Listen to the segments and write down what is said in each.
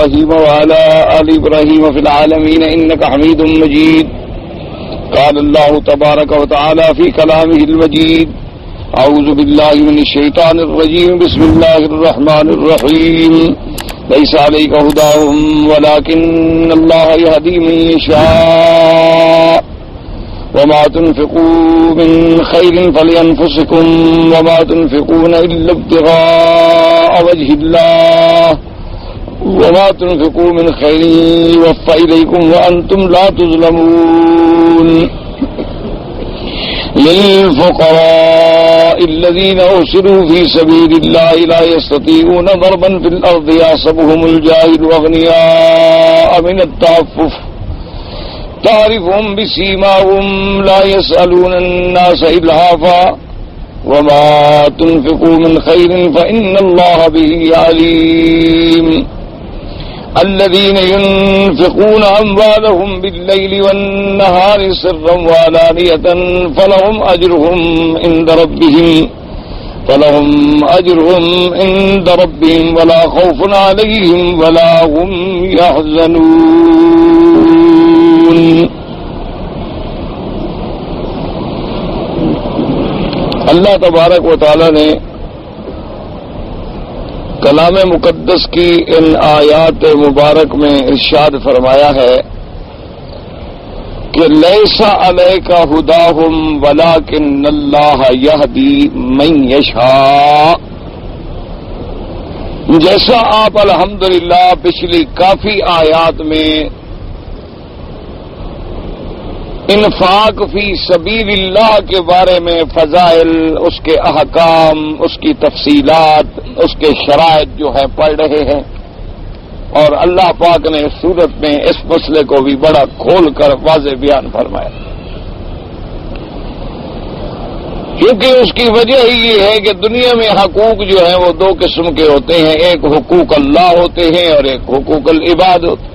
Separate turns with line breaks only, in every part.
إبراهيم وعلى آل إبراهيم في العالمين إنك حميد مجيد. قال الله تبارك وتعالى في كلامه المجيد: أعوذ بالله من الشيطان الرجيم. بسم الله الرحمن الرحيم. ليس عليك هداهم ولكن الله يهدي من يشاء وما تنفقوا من خير فلأنفسكم وما تنفقون إلا ابتغاء وجه الله وما تنفقوا من خير يوفى إليكم وأنتم لا تظلمون. للفقراء الذين أحصروا في سبيل الله لا يستطيعون ضربا في الأرض يحسبهم الجاهل أغنياء من التعفف تعرفهم بسيماهم لا يسألون الناس إلحافا وما تنفقوا من خير فإن الله به عليم. الذين ينفقون أموالهم بالليل والنهار سرا وعلانية فلهم أجرهم عند ربهم ولا خوف عليهم ولا هم يحزنون. اللہ تبارک و تعالی نے کلام مقدس کی ان آیات مبارک میں ارشاد فرمایا ہے کہ لیس علیک ہداہم ولکن اللہ یہدی من یشاء. جیسا آپ الحمدللہ پچھلی کافی آیات میں انفاق فی سبیل اللہ کے بارے میں فضائل، اس کے احکام، اس کی تفصیلات، اس کے شرائط جو ہے پڑھ رہے ہیں، اور اللہ پاک نے اس صورت میں اس مسئلے کو بھی بڑا کھول کر واضح بیان فرمایا. کیونکہ اس کی وجہ ہی یہ ہے کہ دنیا میں حقوق جو ہیں وہ دو قسم کے ہوتے ہیں، ایک حقوق اللہ ہوتے ہیں اور ایک حقوق العباد ہوتے ہیں.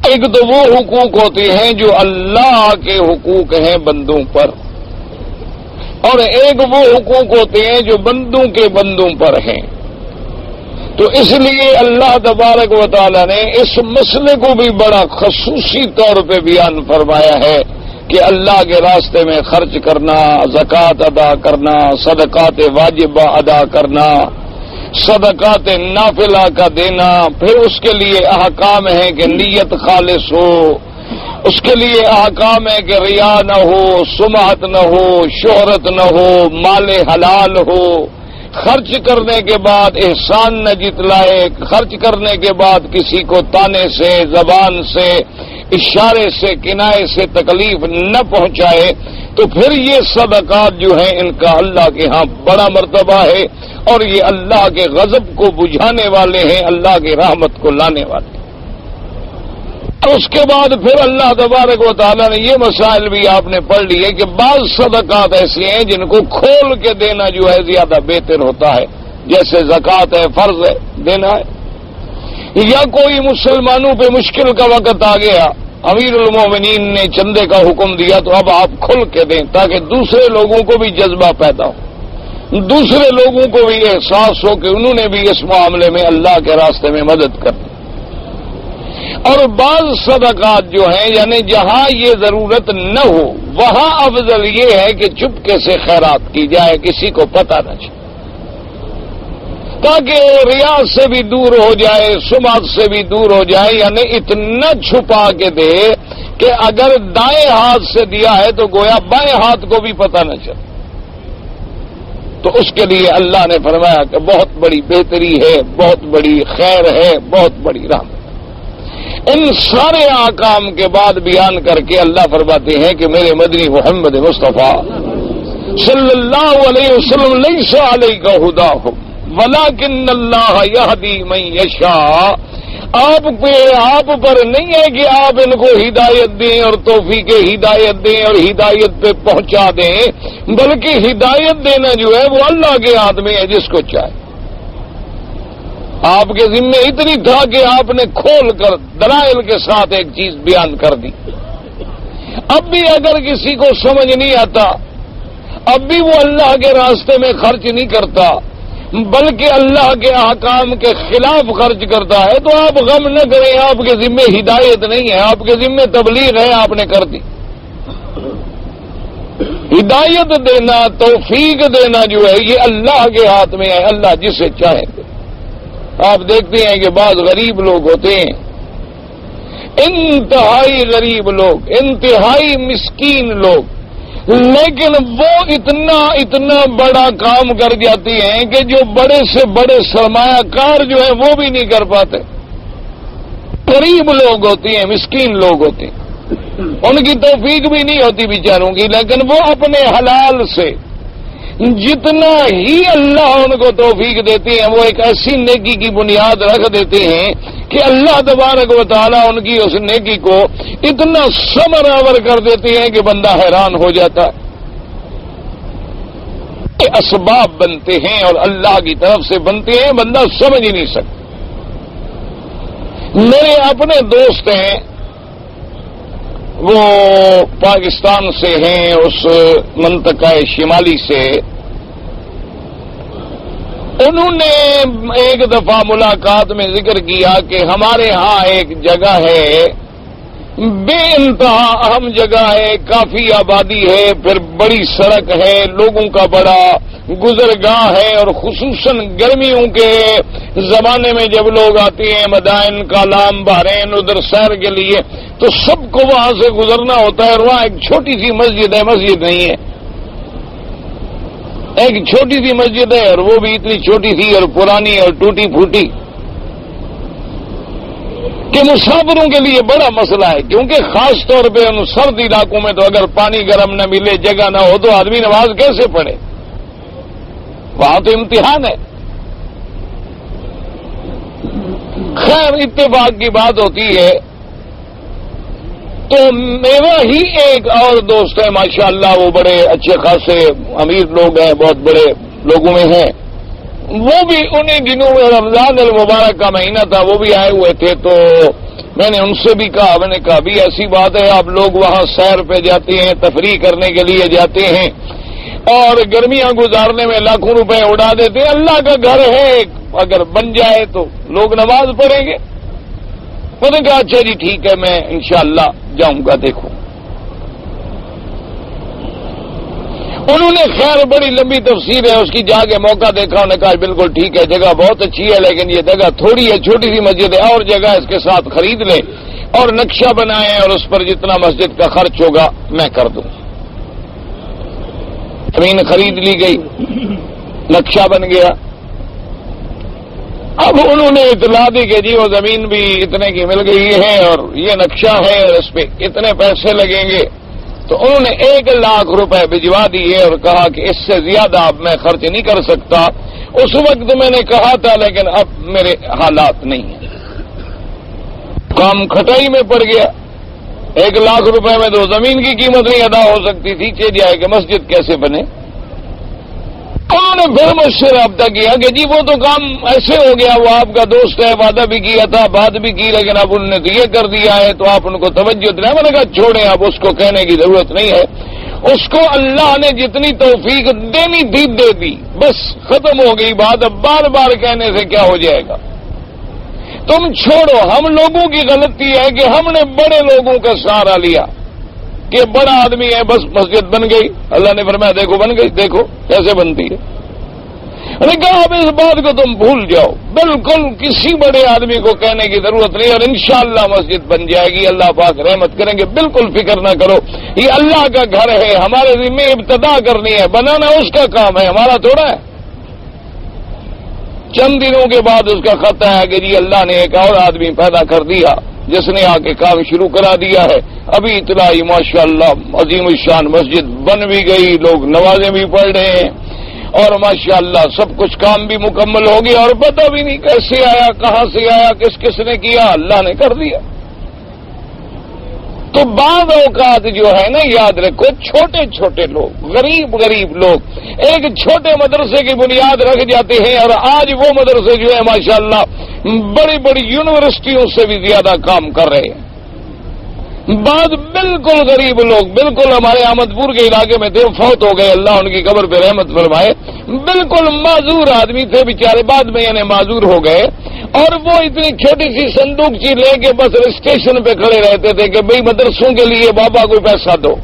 ایک تو وہ حقوق ہوتے ہیں جو اللہ کے حقوق ہیں بندوں پر، اور ایک وہ حقوق ہوتے ہیں جو بندوں کے بندوں پر ہیں. تو اس لیے اللہ تبارک و تعالی نے اس مسئلے کو بھی بڑا خصوصی طور پہ بیان فرمایا ہے کہ اللہ کے راستے میں خرچ کرنا، زکوٰۃ ادا کرنا، صدقات واجبہ ادا کرنا، صدقات نافلہ کا دینا، پھر اس کے لیے احکام ہے کہ نیت خالص ہو، اس کے لیے احکام ہے کہ ریا نہ ہو، سمعت نہ ہو، شہرت نہ ہو، مال حلال ہو، خرچ کرنے کے بعد احسان نہ جتلائے، خرچ کرنے کے بعد کسی کو تانے سے، زبان سے، اشارے سے، کنائے سے تکلیف نہ پہنچائے. تو پھر یہ صدقات جو ہیں ان کا اللہ کے ہاں بڑا مرتبہ ہے، اور یہ اللہ کے غضب کو بجھانے والے ہیں، اللہ کی رحمت کو لانے والے. اور اس کے بعد پھر اللہ تبارک و تعالیٰ نے یہ مسائل بھی آپ نے پڑھ لیے کہ بعض صدقات ایسی ہیں جن کو کھول کے دینا جو ہے زیادہ بہتر ہوتا ہے، جیسے زکوٰۃ ہے، فرض ہے دینا ہے. یا کوئی مسلمانوں پہ مشکل کا وقت آ گیا، امیر المومنین نے چندے کا حکم دیا، تو اب آپ کھل کے دیں تاکہ دوسرے لوگوں کو بھی جذبہ پیدا ہو، دوسرے لوگوں کو بھی احساس ہو کہ انہوں نے بھی اس معاملے میں اللہ کے راستے میں مدد کرنی. اور بعض صدقات جو ہیں یعنی جہاں یہ ضرورت نہ ہو وہاں افضل یہ ہے کہ چپکے سے خیرات کی جائے، کسی کو پتہ نہ چلے، تاکہ ریاض سے بھی دور ہو جائے، سمعت سے بھی دور ہو جائے. یعنی اتنا چھپا کے دے کہ اگر دائیں ہاتھ سے دیا ہے تو گویا بائیں ہاتھ کو بھی پتہ نہ چلے. تو اس کے لیے اللہ نے فرمایا کہ بہت بڑی بہتری ہے، بہت بڑی خیر ہے، بہت بڑی رحمت. ان سارے احکام کے بعد بیان کر کے اللہ فرماتے ہیں کہ میرے مدنی محمد مصطفیٰ صلی اللہ علیہ وسلم لیس علیک ہداہم ولکن اللہ یہدی من یشاء. آپ پر نہیں ہے کہ آپ ان کو ہدایت دیں اور توفیق ہدایت دیں اور ہدایت پہ پہنچا دیں، بلکہ ہدایت دینا جو ہے وہ اللہ کے ہاتھ میں ہے جس کو چاہے. آپ کے ذمہ اتنی تھا کہ آپ نے کھول کر دلائل کے ساتھ ایک چیز بیان کر دی. اب بھی اگر کسی کو سمجھ نہیں آتا، اب بھی وہ اللہ کے راستے میں خرچ نہیں کرتا، بلکہ اللہ کے احکام کے خلاف خرچ کرتا ہے تو آپ غم نہ کریں، آپ کے ذمے ہدایت نہیں ہے، آپ کے ذمے تبلیغ ہے، آپ نے کر دی۔ ہدایت دینا، توفیق دینا جو ہے یہ اللہ کے ہاتھ میں ہے، اللہ جسے چاہے۔ آپ دیکھتے ہیں کہ بعض غریب لوگ ہوتے ہیں، انتہائی غریب لوگ، انتہائی مسکین لوگ، لیکن وہ اتنا بڑا کام کر جاتی ہیں کہ جو بڑے سے بڑے سرمایہ کار جو ہیں وہ بھی نہیں کر پاتے۔ غریب لوگ ہوتی ہیں، مسکین لوگ ہوتے ہیں، ان کی توفیق بھی نہیں ہوتی بیچاروں کی، لیکن وہ اپنے حلال سے جتنا ہی اللہ ان کو توفیق دیتے ہیں وہ ایک ایسی نیکی کی بنیاد رکھ دیتے ہیں کہ اللہ تبارک و تعالیٰ ان کی اس نیکی کو اتنا ثمر آور کر دیتے ہیں کہ بندہ حیران ہو جاتا ہے۔ یہ اسباب بنتے ہیں اور اللہ کی طرف سے بنتے ہیں، بندہ سمجھ ہی نہیں سکتا۔ میرے اپنے دوست ہیں، وہ پاکستان سے ہیں، اس منطقہ شمالی سے۔ انہوں نے ایک دفعہ ملاقات میں ذکر کیا کہ ہمارے ہاں ایک جگہ ہے، بے انتہا اہم جگہ ہے، کافی آبادی ہے، پھر بڑی سڑک ہے، لوگوں کا بڑا گزرگاہ ہے، اور خصوصاً گرمیوں کے زمانے میں جب لوگ آتے ہیں مدائن، کالام، بحرین، ادھر سیر کے لیے، تو سب کو وہاں سے گزرنا ہوتا ہے، اور وہاں ایک چھوٹی سی مسجد ہے، مسجد نہیں ہے، ایک چھوٹی سی مسجد ہے، اور وہ بھی اتنی چھوٹی سی اور پرانی اور ٹوٹی پھوٹی کہ مسافروں کے لیے بڑا مسئلہ ہے، کیونکہ خاص طور پہ ان سرد علاقوں میں تو اگر پانی گرم نہ ملے، جگہ نہ ہو تو آدمی نماز کیسے پڑھے؟ وہاں تو امتحان ہے۔ خیر اتفاق کی بات ہوتی ہے، تو میرا ہی ایک اور دوست ہے، ماشاءاللہ وہ بڑے اچھے خاصے امیر لوگ ہیں، بہت بڑے لوگوں میں ہیں، وہ بھی انہی دنوں میں رمضان المبارک کا مہینہ تھا، وہ بھی آئے ہوئے تھے، تو میں نے ان سے بھی کہا، میں نے کہا بھی ایسی بات ہے، آپ لوگ وہاں سیر پہ جاتے ہیں، تفریح کرنے کے لیے جاتے ہیں، اور گرمیاں گزارنے میں لاکھوں روپے اڑا دیتے ہیں، اللہ کا گھر ہے، اگر بن جائے تو لوگ نماز پڑھیں گے۔ میں نے کہا اچھا جی ٹھیک ہے، میں انشاءاللہ جاؤں گا، دیکھوں۔ انہوں نے خیر بڑی لمبی تفسیر ہے اس کی، جا کے موقع دیکھا، انہوں نے کہا بالکل ٹھیک ہے، جگہ بہت اچھی ہے، لیکن یہ جگہ تھوڑی ہے، چھوٹی سی مسجد ہے، اور جگہ اس کے ساتھ خرید لیں اور نقشہ بنائیں، اور اس پر جتنا مسجد کا خرچ ہوگا میں کر دوں۔ زمین خرید لی گئی، نقشہ بن گیا۔ اب انہوں نے اطلاع دی کہ جی وہ زمین بھی اتنے کی مل گئی ہے، اور یہ نقشہ ہے، اور اس پہ اتنے پیسے لگیں گے، تو انہوں نے 1,00,000 روپے بھجوا دیے اور کہا کہ اس سے زیادہ اب میں خرچ نہیں کر سکتا۔ اس وقت میں نے کہا تھا لیکن اب میرے حالات نہیں ہیں، کام کھٹائی میں پڑ گیا، 1,00,000 روپے میں تو زمین کی قیمت نہیں ادا ہو سکتی تھی، کہ جائے کہ مسجد کیسے بنے۔ انہوں نے پھر مجھ سے رابطہ کیا کہ جی وہ تو کام ایسے ہو گیا، وہ آپ کا دوست ہے، وعدہ بھی کیا تھا، بات بھی کی، لیکن اب انہوں نے تو یہ کر دیا ہے، تو آپ ان کو توجہ دیں۔ میں نے کہا چھوڑیں، اب اس کو کہنے کی ضرورت نہیں ہے، اس کو اللہ نے جتنی توفیق دینی تھی دے دی، بس ختم ہو گئی بات، اب بار بار کہنے سے کیا ہو جائے گا؟ تم چھوڑو۔ ہم لوگوں کی غلطی ہے کہ ہم نے بڑے لوگوں کا سہارا لیا کہ بڑا آدمی ہے، بس مسجد بن گئی، اللہ نے فرمایا دیکھو بن گئی، دیکھو کیسے بنتی ہے۔ میں نے کہا اب اس بات کو تم بھول جاؤ، بالکل کسی بڑے آدمی کو کہنے کی ضرورت نہیں، اور انشاءاللہ مسجد بن جائے گی، اللہ پاک رحمت کریں گے، بالکل فکر نہ کرو، یہ اللہ کا گھر ہے، ہمارے ذمہ ابتدا کرنی ہے، بنانا اس کا کام ہے، ہمارا تھوڑا ہے۔ چند دنوں کے بعد اس کا خط آیا کہ جی اللہ نے ایک اور آدمی پیدا کر دیا جس نے آ کے کام شروع کرا دیا ہے، ابھی اطلاع ماشاءاللہ عظیم الشان مسجد بن بھی گئی، لوگ نمازیں بھی پڑھ رہے ہیں، اور ماشاءاللہ سب کچھ کام بھی مکمل ہو گیا، اور پتہ بھی نہیں کیسے آیا، کہاں سے آیا، کس کس نے کیا، اللہ نے کر دیا۔ تو بعض اوقات جو ہے نا، یاد رکھو، چھوٹے چھوٹے لوگ، غریب لوگ ایک چھوٹے مدرسے کی بنیاد رکھ جاتے ہیں، اور آج وہ مدرسے جو ہے ماشاءاللہ بڑی بڑی یونیورسٹیوں سے بھی زیادہ کام کر رہے ہیں۔ بعض بالکل غریب لوگ، بالکل ہمارے احمد پور کے علاقے میں تھے، فوت ہو گئے، اللہ ان کی قبر پہ رحمت فرمائے، بالکل معذور آدمی تھے بیچارے، بعد میں یعنی معذور ہو گئے، اور وہ اتنی چھوٹی سی صندوق چی لے کے بس اسٹیشن پہ کھڑے رہتے تھے کہ بھئی مدرسوں کے لیے بابا کو پیسہ دو،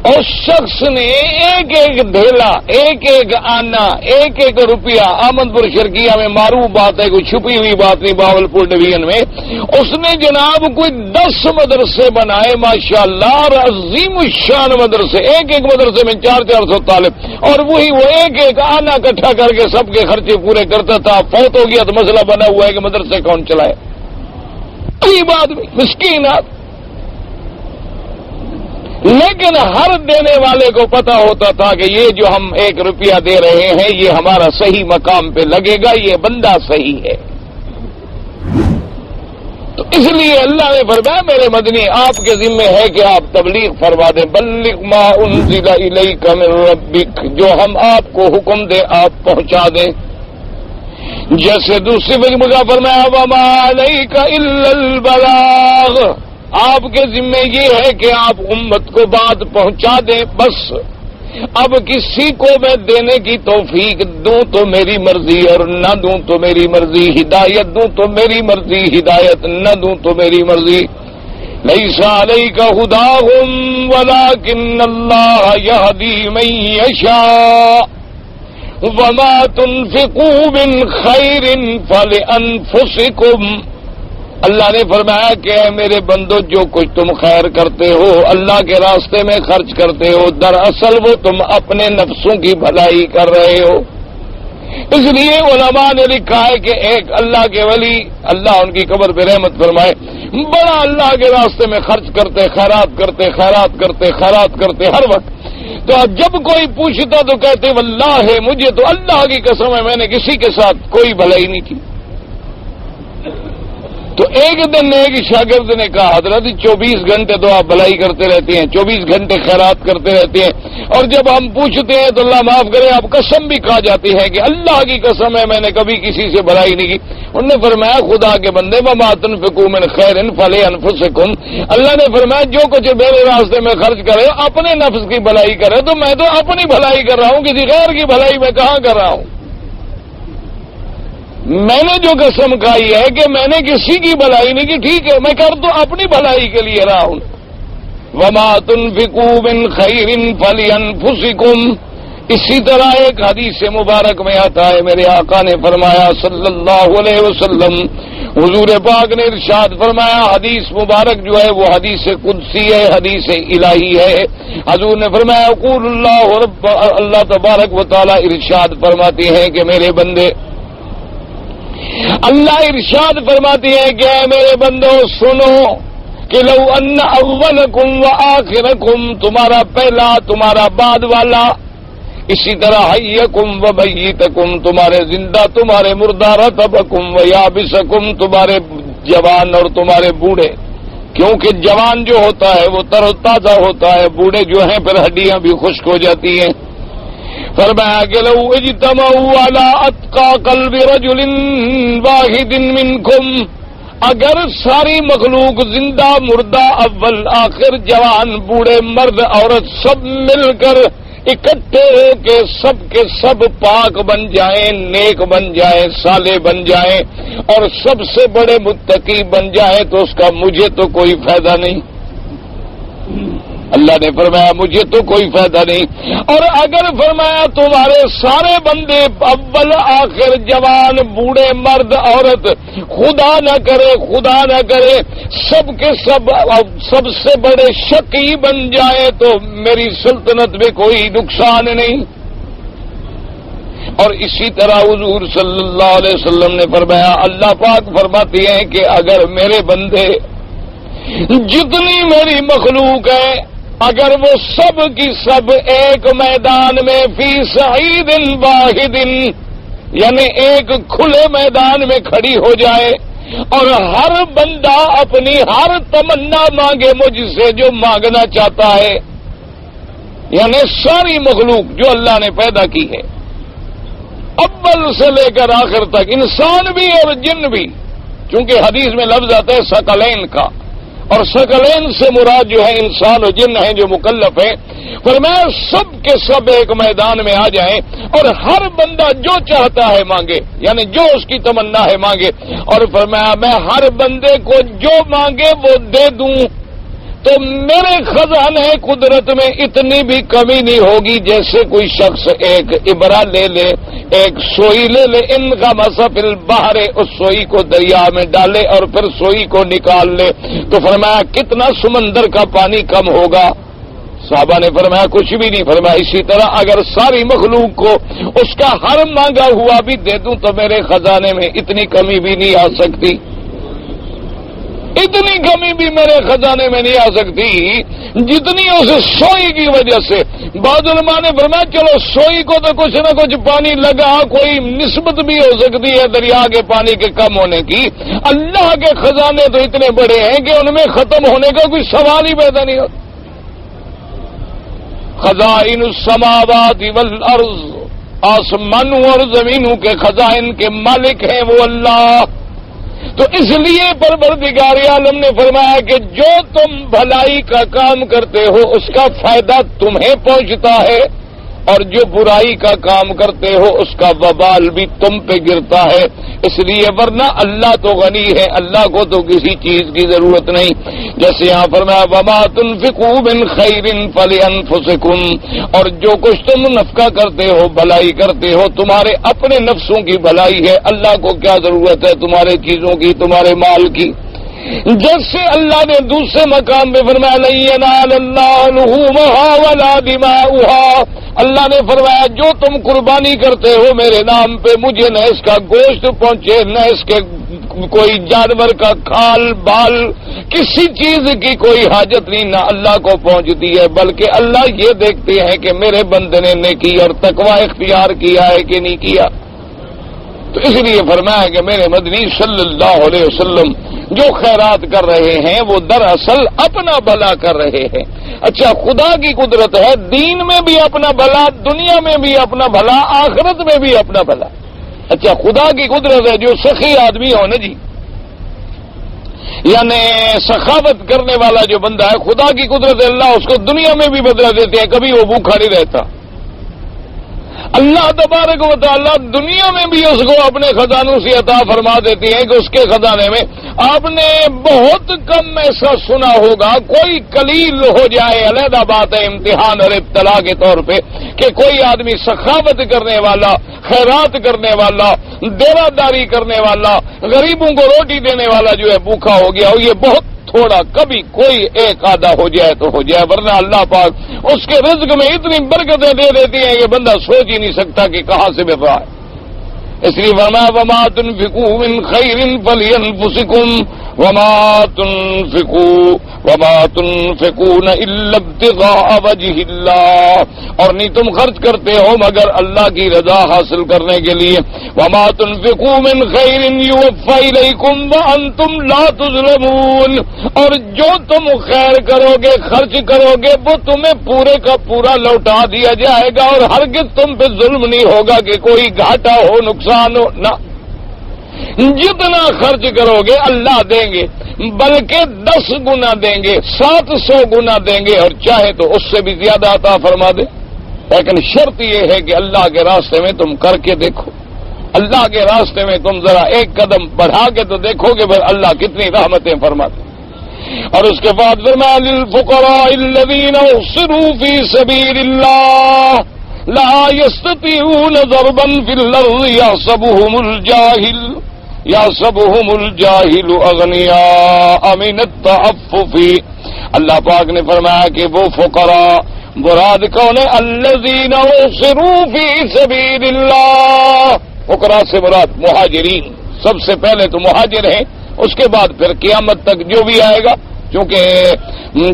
اور شخص نے ایک ایک ڈھیلا، ایک ایک آنا، ایک ایک روپیہ، احمد پور شرقیہ میں معروف بات ہے، کوئی چھپی ہوئی بات نہیں، باولپور ڈویژن میں اس نے جناب کوئی 10 مدرسے بنائے ماشاءاللہ، اور عظیم الشان مدرسے، ایک ایک مدرسے میں 400 طالب، اور وہی وہ ایک ایک آنا اکٹھا کر کے سب کے خرچے پورے کرتا تھا۔ فوت ہو گیا تو مسئلہ بنا ہوا ہے کہ مدرسے کون چلائے، غریب آدمی، مسکین آدمی، لیکن ہر دینے والے کو پتا ہوتا تھا کہ یہ جو ہم 1 روپیہ دے رہے ہیں یہ ہمارا صحیح مقام پہ لگے گا، یہ بندہ صحیح ہے۔ تو اس لیے اللہ نے فرمایا میرے مدنی آپ کے ذمہ ہے کہ آپ تبلیغ فرما دیں، بلغ ما انزل الیک من ربک، جو ہم آپ کو حکم دیں آپ پہنچا دیں۔ جیسے دوسری جگہ فرمایا وما علیک الا البلاغ، آپ کے ذمہ یہ ہے کہ آپ امت کو بات پہنچا دیں بس۔ اب کسی کو میں دینے کی توفیق دوں تو میری مرضی، اور نہ دوں تو میری مرضی، ہدایت دوں تو میری مرضی، ہدایت نہ دوں تو میری مرضی۔ لیس علیک ھداھم ولکن اللہ یہدی من یشاء وما تنفقوا من خیر فلانفسکم۔ اللہ نے فرمایا کہ اے میرے بندو جو کچھ تم خیر کرتے ہو، اللہ کے راستے میں خرچ کرتے ہو، دراصل وہ تم اپنے نفسوں کی بھلائی کر رہے ہو۔ اس لیے علماء نے لکھا ہے کہ ایک اللہ کے ولی، اللہ ان کی قبر پہ رحمت فرمائے، بڑا اللہ کے راستے میں خرچ کرتے، خیرات کرتے، خیرات کرتے، خیرات کرتے ہر وقت۔ تو جب کوئی پوچھتا تو کہتے واللہ مجھے تو اللہ کی قسم ہے میں نے کسی کے ساتھ کوئی بھلائی نہیں کی۔ تو ایک دن ایک شاگرد نے کہا حضرت 24 گھنٹے تو آپ بھلائی کرتے رہتے ہیں، 24 گھنٹے خیرات کرتے رہتے ہیں، اور جب ہم پوچھتے ہیں تو اللہ معاف کرے آپ قسم بھی کھا جاتی ہے کہ اللہ کی قسم ہے میں نے کبھی کسی سے بھلائی نہیں کی۔ انہوں نے فرمایا خدا کے بندے وما تنفقوا من خیر فلانفسکم، اللہ نے فرمایا جو کچھ میرے راستے میں خرچ کرے اپنے نفس کی بھلائی کرے، تو میں تو اپنی بھلائی کر رہا ہوں، کسی غیر کی بھلائی میں کہاں کر رہا ہوں۔ میں نے جو قسم کھائی ہے کہ میں نے کسی کی بھلائی نہیں کی، ٹھیک ہے میں کر تو اپنی بھلائی کے لیے رہا ہوں۔ وما تنفقوا من خیر فلانفسکم۔ اسی طرح ایک حدیث مبارک میں آتا ہے میرے آقا نے فرمایا صلی اللہ علیہ وسلم، حضور پاک نے ارشاد فرمایا، حدیث مبارک جو ہے وہ حدیث قدسی ہے، حدیث الہی ہے۔ حضور نے فرمایا یقول اللہ تبارک و تعالی ارشاد فرماتے ہیں کہ میرے بندے، اللہ ارشاد فرماتی ہے کہ اے میرے بندو سنو کہ لو ان اولکم وآخرکم، تمہارا پہلا تمہارا بعد والا، اسی طرح حیکم ومیتکم، تمہارے زندہ تمہارے مردہ، رطبکم ویابسکم، تمہارے جوان اور تمہارے بوڑھے، کیونکہ جوان جو ہوتا ہے وہ تر و تازہ ہوتا ہے، بوڑھے جو ہیں پھر ہڈیاں بھی خشک ہو جاتی ہیں۔ فرمایا کہ لو اجتمعوا علی اتقى قلب رجل واحد منکم، اگر ساری مخلوق زندہ مردہ اول آخر جوان بوڑھے مرد عورت سب مل کر اکٹھے ہو کے سب پاک بن جائیں، نیک بن جائیں، صالح بن جائیں، اور سب سے بڑے متقی بن جائیں، تو اس کا مجھے تو کوئی فائدہ نہیں۔ اللہ نے فرمایا مجھے تو کوئی فائدہ نہیں۔ اور اگر فرمایا تمہارے سارے بندے اول آخر جوان بوڑھے مرد عورت خدا نہ کرے سب کے سب سے بڑے شقی بن جائیں، تو میری سلطنت میں کوئی نقصان نہیں۔ اور اسی طرح حضور صلی اللہ علیہ وسلم نے فرمایا، اللہ پاک فرماتی ہیں کہ اگر میرے بندے جتنی میری مخلوق ہے اگر وہ سب کی سب ایک میدان میں فی صعید واحد، یعنی ایک کھلے میدان میں کھڑی ہو جائے اور ہر بندہ اپنی ہر تمنا مانگے مجھ سے جو مانگنا چاہتا ہے، یعنی ساری مخلوق جو اللہ نے پیدا کی ہے اول سے لے کر آخر تک، انسان بھی اور جن بھی، چونکہ حدیث میں لفظ آتا ہے ثقلین کا، اور ثقلین سے مراد جو ہے انسان و جن ہیں جو مکلف ہیں، فرمایا سب کے سب ایک میدان میں آ جائیں اور ہر بندہ جو چاہتا ہے مانگے، یعنی جو اس کی تمنا ہے مانگے، اور فرمایا میں ہر بندے کو جو مانگے وہ دے دوں، تو میرے خزانے قدرت میں اتنی بھی کمی نہیں ہوگی جیسے کوئی شخص ایک ابرا لے لے، ایک سوئی لے لے، ان کا مصف البحر، اس سوئی کو دریا میں ڈالے اور پھر سوئی کو نکال لے، تو فرمایا کتنا سمندر کا پانی کم ہوگا؟ صحابہ نے فرمایا کچھ بھی نہیں۔ فرمایا اسی طرح اگر ساری مخلوق کو اس کا ہر مانگا ہوا بھی دے دوں تو میرے خزانے میں اتنی کمی بھی نہیں آ سکتی، اتنی کمی بھی میرے خزانے میں نہیں آ سکتی جتنی اس سوئی کی وجہ سے۔ بعض علماء نے فرمایا چلو سوئی کو تو کچھ نہ کچھ پانی لگا، کوئی نسبت بھی ہو سکتی ہے دریا کے پانی کے کم ہونے کی، اللہ کے خزانے تو اتنے بڑے ہیں کہ ان میں ختم ہونے کا کوئی سوال ہی پیدا نہیں ہوتا۔ خزائن السماوات والارض، آسمانوں اور زمینوں کے خزائن کے مالک ہیں وہ اللہ۔ تو اس لیے پروردگار عالم نے فرمایا کہ جو تم بھلائی کا کام کرتے ہو اس کا فائدہ تمہیں پہنچتا ہے، اور جو برائی کا کام کرتے ہو اس کا وبال بھی تم پہ گرتا ہے۔ اس لیے ورنہ اللہ تو غنی ہے، اللہ کو تو کسی چیز کی ضرورت نہیں۔ جیسے یہاں فرمایا وما تنفقوا من خیر فلانفسکم، اور جو کچھ تم نفقہ کرتے ہو، بھلائی کرتے ہو، تمہارے اپنے نفسوں کی بھلائی ہے، اللہ کو کیا ضرورت ہے تمہارے چیزوں کی، تمہارے مال کی۔ جیسے اللہ نے دوسرے مقام میں فرمایا لن ینال اللہ لحومہا ولا دماؤہا، اللہ نے فرمایا جو تم قربانی کرتے ہو میرے نام پہ، مجھے نہ اس کا گوشت پہنچے، نہ اس کے کوئی جانور کا کھال بال، کسی چیز کی کوئی حاجت نہیں، نہ اللہ کو پہنچتی ہے، بلکہ اللہ یہ دیکھتے ہیں کہ میرے بندے نے نیکی اور تقوی اختیار کیا ہے کہ نہیں کیا۔ تو اس لیے فرمایا کہ میرے مدنی صلی اللہ علیہ وسلم جو خیرات کر رہے ہیں وہ دراصل اپنا بھلا کر رہے ہیں۔ اچھا خدا کی قدرت ہے دین میں بھی اپنا بھلا، دنیا میں بھی اپنا بھلا، آخرت میں بھی اپنا بھلا۔ اچھا خدا کی قدرت ہے جو سخی آدمی ہو نا جی، یعنی سخاوت کرنے والا جو بندہ ہے، خدا کی قدرت ہے اللہ اس کو دنیا میں بھی بدلا دیتے ہیں، کبھی وہ بھوکھا نہیں رہتا۔ اللہ تبارک و تعالیٰ دنیا میں بھی اس کو اپنے خزانوں سے عطا فرما دیتے ہیں کہ اس کے خزانے میں آپ نے بہت کم ایسا سنا ہوگا، کوئی قلیل ہو جائے، علیحدہ بات ہے امتحان اور ابتلا کے طور پہ، کہ کوئی آدمی سخاوت کرنے والا، خیرات کرنے والا، دیوہ داری کرنے والا، غریبوں کو روٹی دینے والا جو ہے بھوکا ہو گیا ہو، یہ بہت تھوڑا، کبھی کوئی ایک آدھا ہو جائے تو ہو جائے، ورنہ اللہ پاک اس کے رزق میں اتنی برکتیں دے دیتی ہیں کہ بندہ سوچ ہی نہیں سکتا کہ کہاں سے مل رہا ہے۔ اس لیے فرمایا وما تنفقوا من خیر فلانفسکم وما تنفقون الا ابتغاء وجہ اللہ، اور نہیں تم خرچ کرتے ہو مگر اللہ کی رضا حاصل کرنے کے لیے۔ وما تنفقوا من خیر یوفى الیکم وانتم لا تظلمون، اور جو تم خیر کرو گے، خرچ کرو گے، وہ تمہیں پورے کا پورا لوٹا دیا جائے گا، اور ہرگز تم پہ ظلم نہیں ہوگا کہ کوئی گھاٹا ہو، نقصان ہو، نہ۔ جتنا خرچ کرو گے اللہ دیں گے، بلکہ 10 گنا دیں گے، 700 گنا دیں گے، اور چاہے تو اس سے بھی زیادہ عطا فرما دے، لیکن شرط یہ ہے کہ اللہ کے راستے میں تم کر کے دیکھو، اللہ کے راستے میں تم ذرا ایک قدم بڑھا کے تو دیکھو گے پھر اللہ کتنی رحمتیں فرماتے۔ اور اس کے بعد فرمایا للفقراء الذین احصروا فی سبیل اللہ لا يستطيعون ضربا في الارض يحسبهم الجاهل اغنياء من التعفف۔ اللہ پاک نے فرمایا کہ وہ فقراء مراد کون ہے؟ الذین احصروا فی سبیل اللہ، فقراء سے مراد مہاجرین، سب سے پہلے تو مہاجر ہیں، اس کے بعد پھر قیامت تک جو بھی آئے گا، کیونکہ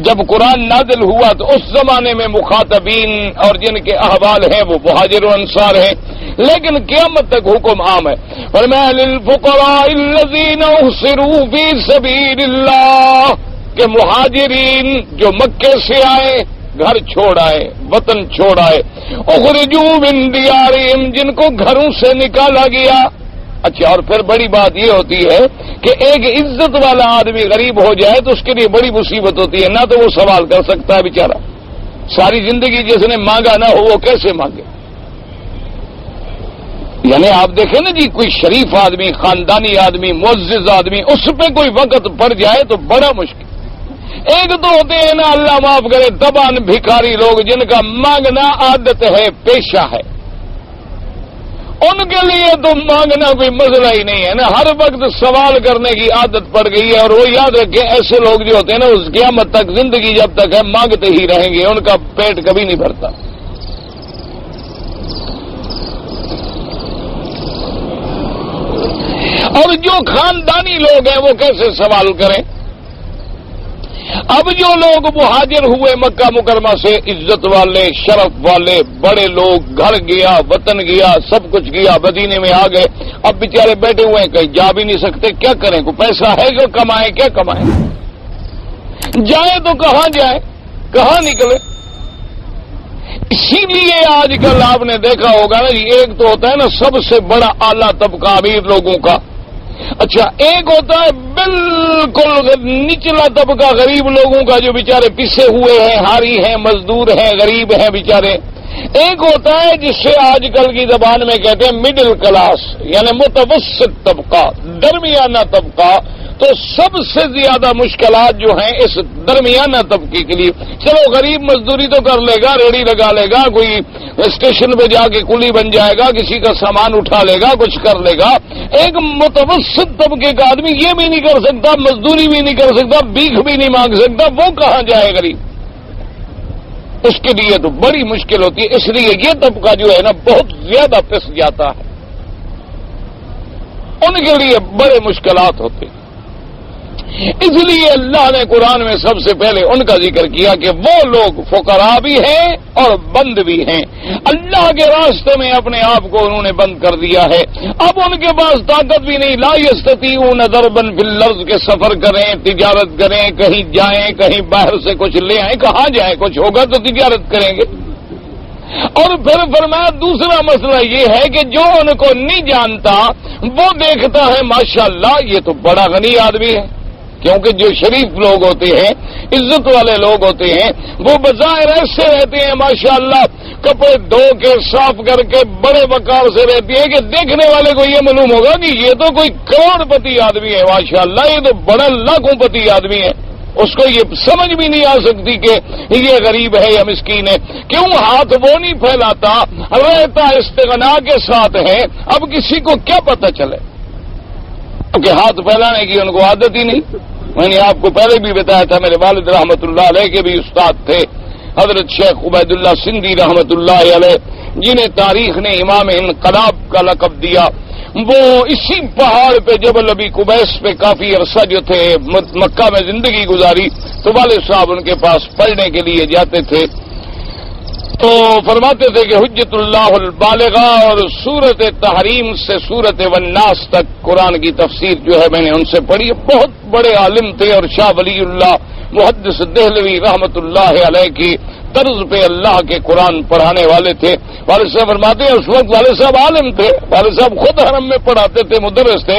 جب قرآن نازل ہوا تو اس زمانے میں مخاطبین اور جن کے احوال ہیں وہ مہاجر و انصار ہیں، لیکن قیامت تک حکم عام ہے۔ فرمایا للفقراء الذین احصروا فی سبیل اللہ، کہ مہاجرین جو مکے سے آئے، گھر چھوڑ آئے، وطن چھوڑ آئے، اخرجوا من دیارہم، جن کو گھروں سے نکالا گیا۔ اچھا، اور پھر بڑی بات یہ ہوتی ہے کہ ایک عزت والا آدمی غریب ہو جائے تو اس کے لیے بڑی مصیبت ہوتی ہے، نہ تو وہ سوال کر سکتا ہے بیچارہ، ساری زندگی جس نے مانگا نہ ہو وہ کیسے مانگے؟ یعنی آپ دیکھیں نا جی، کوئی شریف آدمی، خاندانی آدمی، معزز آدمی، اس پہ کوئی وقت پڑ جائے تو بڑا مشکل۔ ایک تو ہوتے ہیں نا، اللہ معاف کرے، دبان بھکاری لوگ جن کا مانگنا عادت ہے، پیشہ ہے، ان کے لیے تو مانگنا کوئی مسئلہ ہی نہیں ہے نا، ہر وقت سوال کرنے کی عادت پڑ گئی ہے۔ اور وہ یاد رکھیں، ایسے لوگ جو ہوتے ہیں نا، اس قیامت تک زندگی جب تک ہے مانگتے ہی رہیں گے، ان کا پیٹ کبھی نہیں بھرتا۔ اور جو خاندانی لوگ ہیں وہ کیسے سوال کریں؟ اب جو لوگ مہاجر ہوئے مکہ مکرمہ سے، عزت والے، شرف والے، بڑے لوگ، گھر گیا، وطن گیا، سب کچھ گیا، مدینے میں آ گئے، اب بیچارے بیٹھے ہوئے ہیں، کہیں جا بھی نہیں سکتے، کیا کریں؟ کوئی پیسہ ہے جو کمائیں؟ کیا کمائیں؟ جائیں تو کہاں جائیں؟ کہاں نکلے؟ اسی لیے آج کل آپ نے دیکھا ہوگا نا جی، ایک تو ہوتا ہے نا سب سے بڑا اعلیٰ طبقہ امیر لوگوں کا، اچھا ایک ہوتا ہے بالکل نچلا طبقہ غریب لوگوں کا جو بیچارے پسے ہوئے ہیں، ہاری ہیں، مزدور ہیں، غریب ہیں بیچارے۔ ایک ہوتا ہے جس سے آج کل کی زبان میں کہتے ہیں مڈل کلاس، یعنی متوسط طبقہ، درمیانہ طبقہ۔ تو سب سے زیادہ مشکلات جو ہیں اس درمیانہ طبقے کے لیے۔ چلو غریب مزدوری تو کر لے گا، ریڑھی لگا لے گا، کوئی اسٹیشن پہ جا کے کلی بن جائے گا، کسی کا سامان اٹھا لے گا، کچھ کر لے گا۔ ایک متوسط طبقے کا آدمی یہ بھی نہیں کر سکتا، مزدوری بھی نہیں کر سکتا، بھیک بھی نہیں مانگ سکتا، وہ کہاں جائے غریب؟ اس کے لیے تو بڑی مشکل ہوتی ہے۔ اس لیے یہ طبقہ جو ہے نا بہت زیادہ پس جاتا ہے، ان کے لیے بڑے مشکلات ہوتے ہیں۔ اس لیے اللہ نے قرآن میں سب سے پہلے ان کا ذکر کیا کہ وہ لوگ فقراء بھی ہیں اور بند بھی ہیں، اللہ کے راستے میں اپنے آپ کو انہوں نے بند کر دیا ہے۔ اب ان کے پاس طاقت بھی نہیں، لا یستطیعون ضربا فی الارض کے سفر کریں، تجارت کریں، کہیں جائیں، کہیں باہر سے کچھ لے آئیں، کہاں جائیں؟ کچھ ہوگا تو تجارت کریں گے۔ اور پھر فرمایا دوسرا مسئلہ یہ ہے کہ جو ان کو نہیں جانتا وہ دیکھتا ہے ماشاءاللہ یہ تو بڑا غنی آدمی ہے، کیونکہ جو شریف لوگ ہوتے ہیں، عزت والے لوگ ہوتے ہیں، وہ بظاہر ایسے رہتے ہیں ماشاءاللہ، کپڑے دھو کے صاف کر کے بڑے وقار سے رہتے ہیں کہ دیکھنے والے کو یہ معلوم ہوگا کہ یہ تو کوئی کروڑ پتی آدمی ہے، ماشاءاللہ یہ تو بڑا لاکھوں پتی آدمی ہے۔ اس کو یہ سمجھ بھی نہیں آ سکتی کہ یہ غریب ہے یا مسکین ہے، کیوں ہاتھ وہ نہیں پھیلاتا، رہتا استغنا کے ساتھ ہے۔ اب کسی کو کیا پتہ چلے کہ ہاتھ پھیلانے کی ان کو عادت ہی نہیں۔ میں نے آپ کو پہلے بھی بتایا تھا، میرے والد رحمت اللہ علیہ کے بھی استاد تھے حضرت شیخ عبید اللہ سندھی رحمت اللہ علیہ، جنہیں تاریخ نے امام انقلاب کا لقب دیا۔ وہ اسی پہاڑ پہ جبل ابی قبیس پہ کافی عرصہ جو تھے مکہ میں زندگی گزاری، تو والد صاحب ان کے پاس پڑھنے کے لیے جاتے تھے، تو فرماتے تھے کہ حجت اللہ البالغہ اور سورت تحریم سے سورت والناس تک قرآن کی تفسیر جو ہے میں نے ان سے پڑھی۔ بہت بڑے عالم تھے اور شاہ ولی اللہ محدث دہلوی رحمت اللہ علیہ کی طرز پہ اللہ کے قرآن پڑھانے والے تھے۔ والد صاحب فرماتے ہیں اس وقت والد صاحب عالم تھے، والد صاحب خود حرم میں پڑھاتے تھے، مدرس تھے۔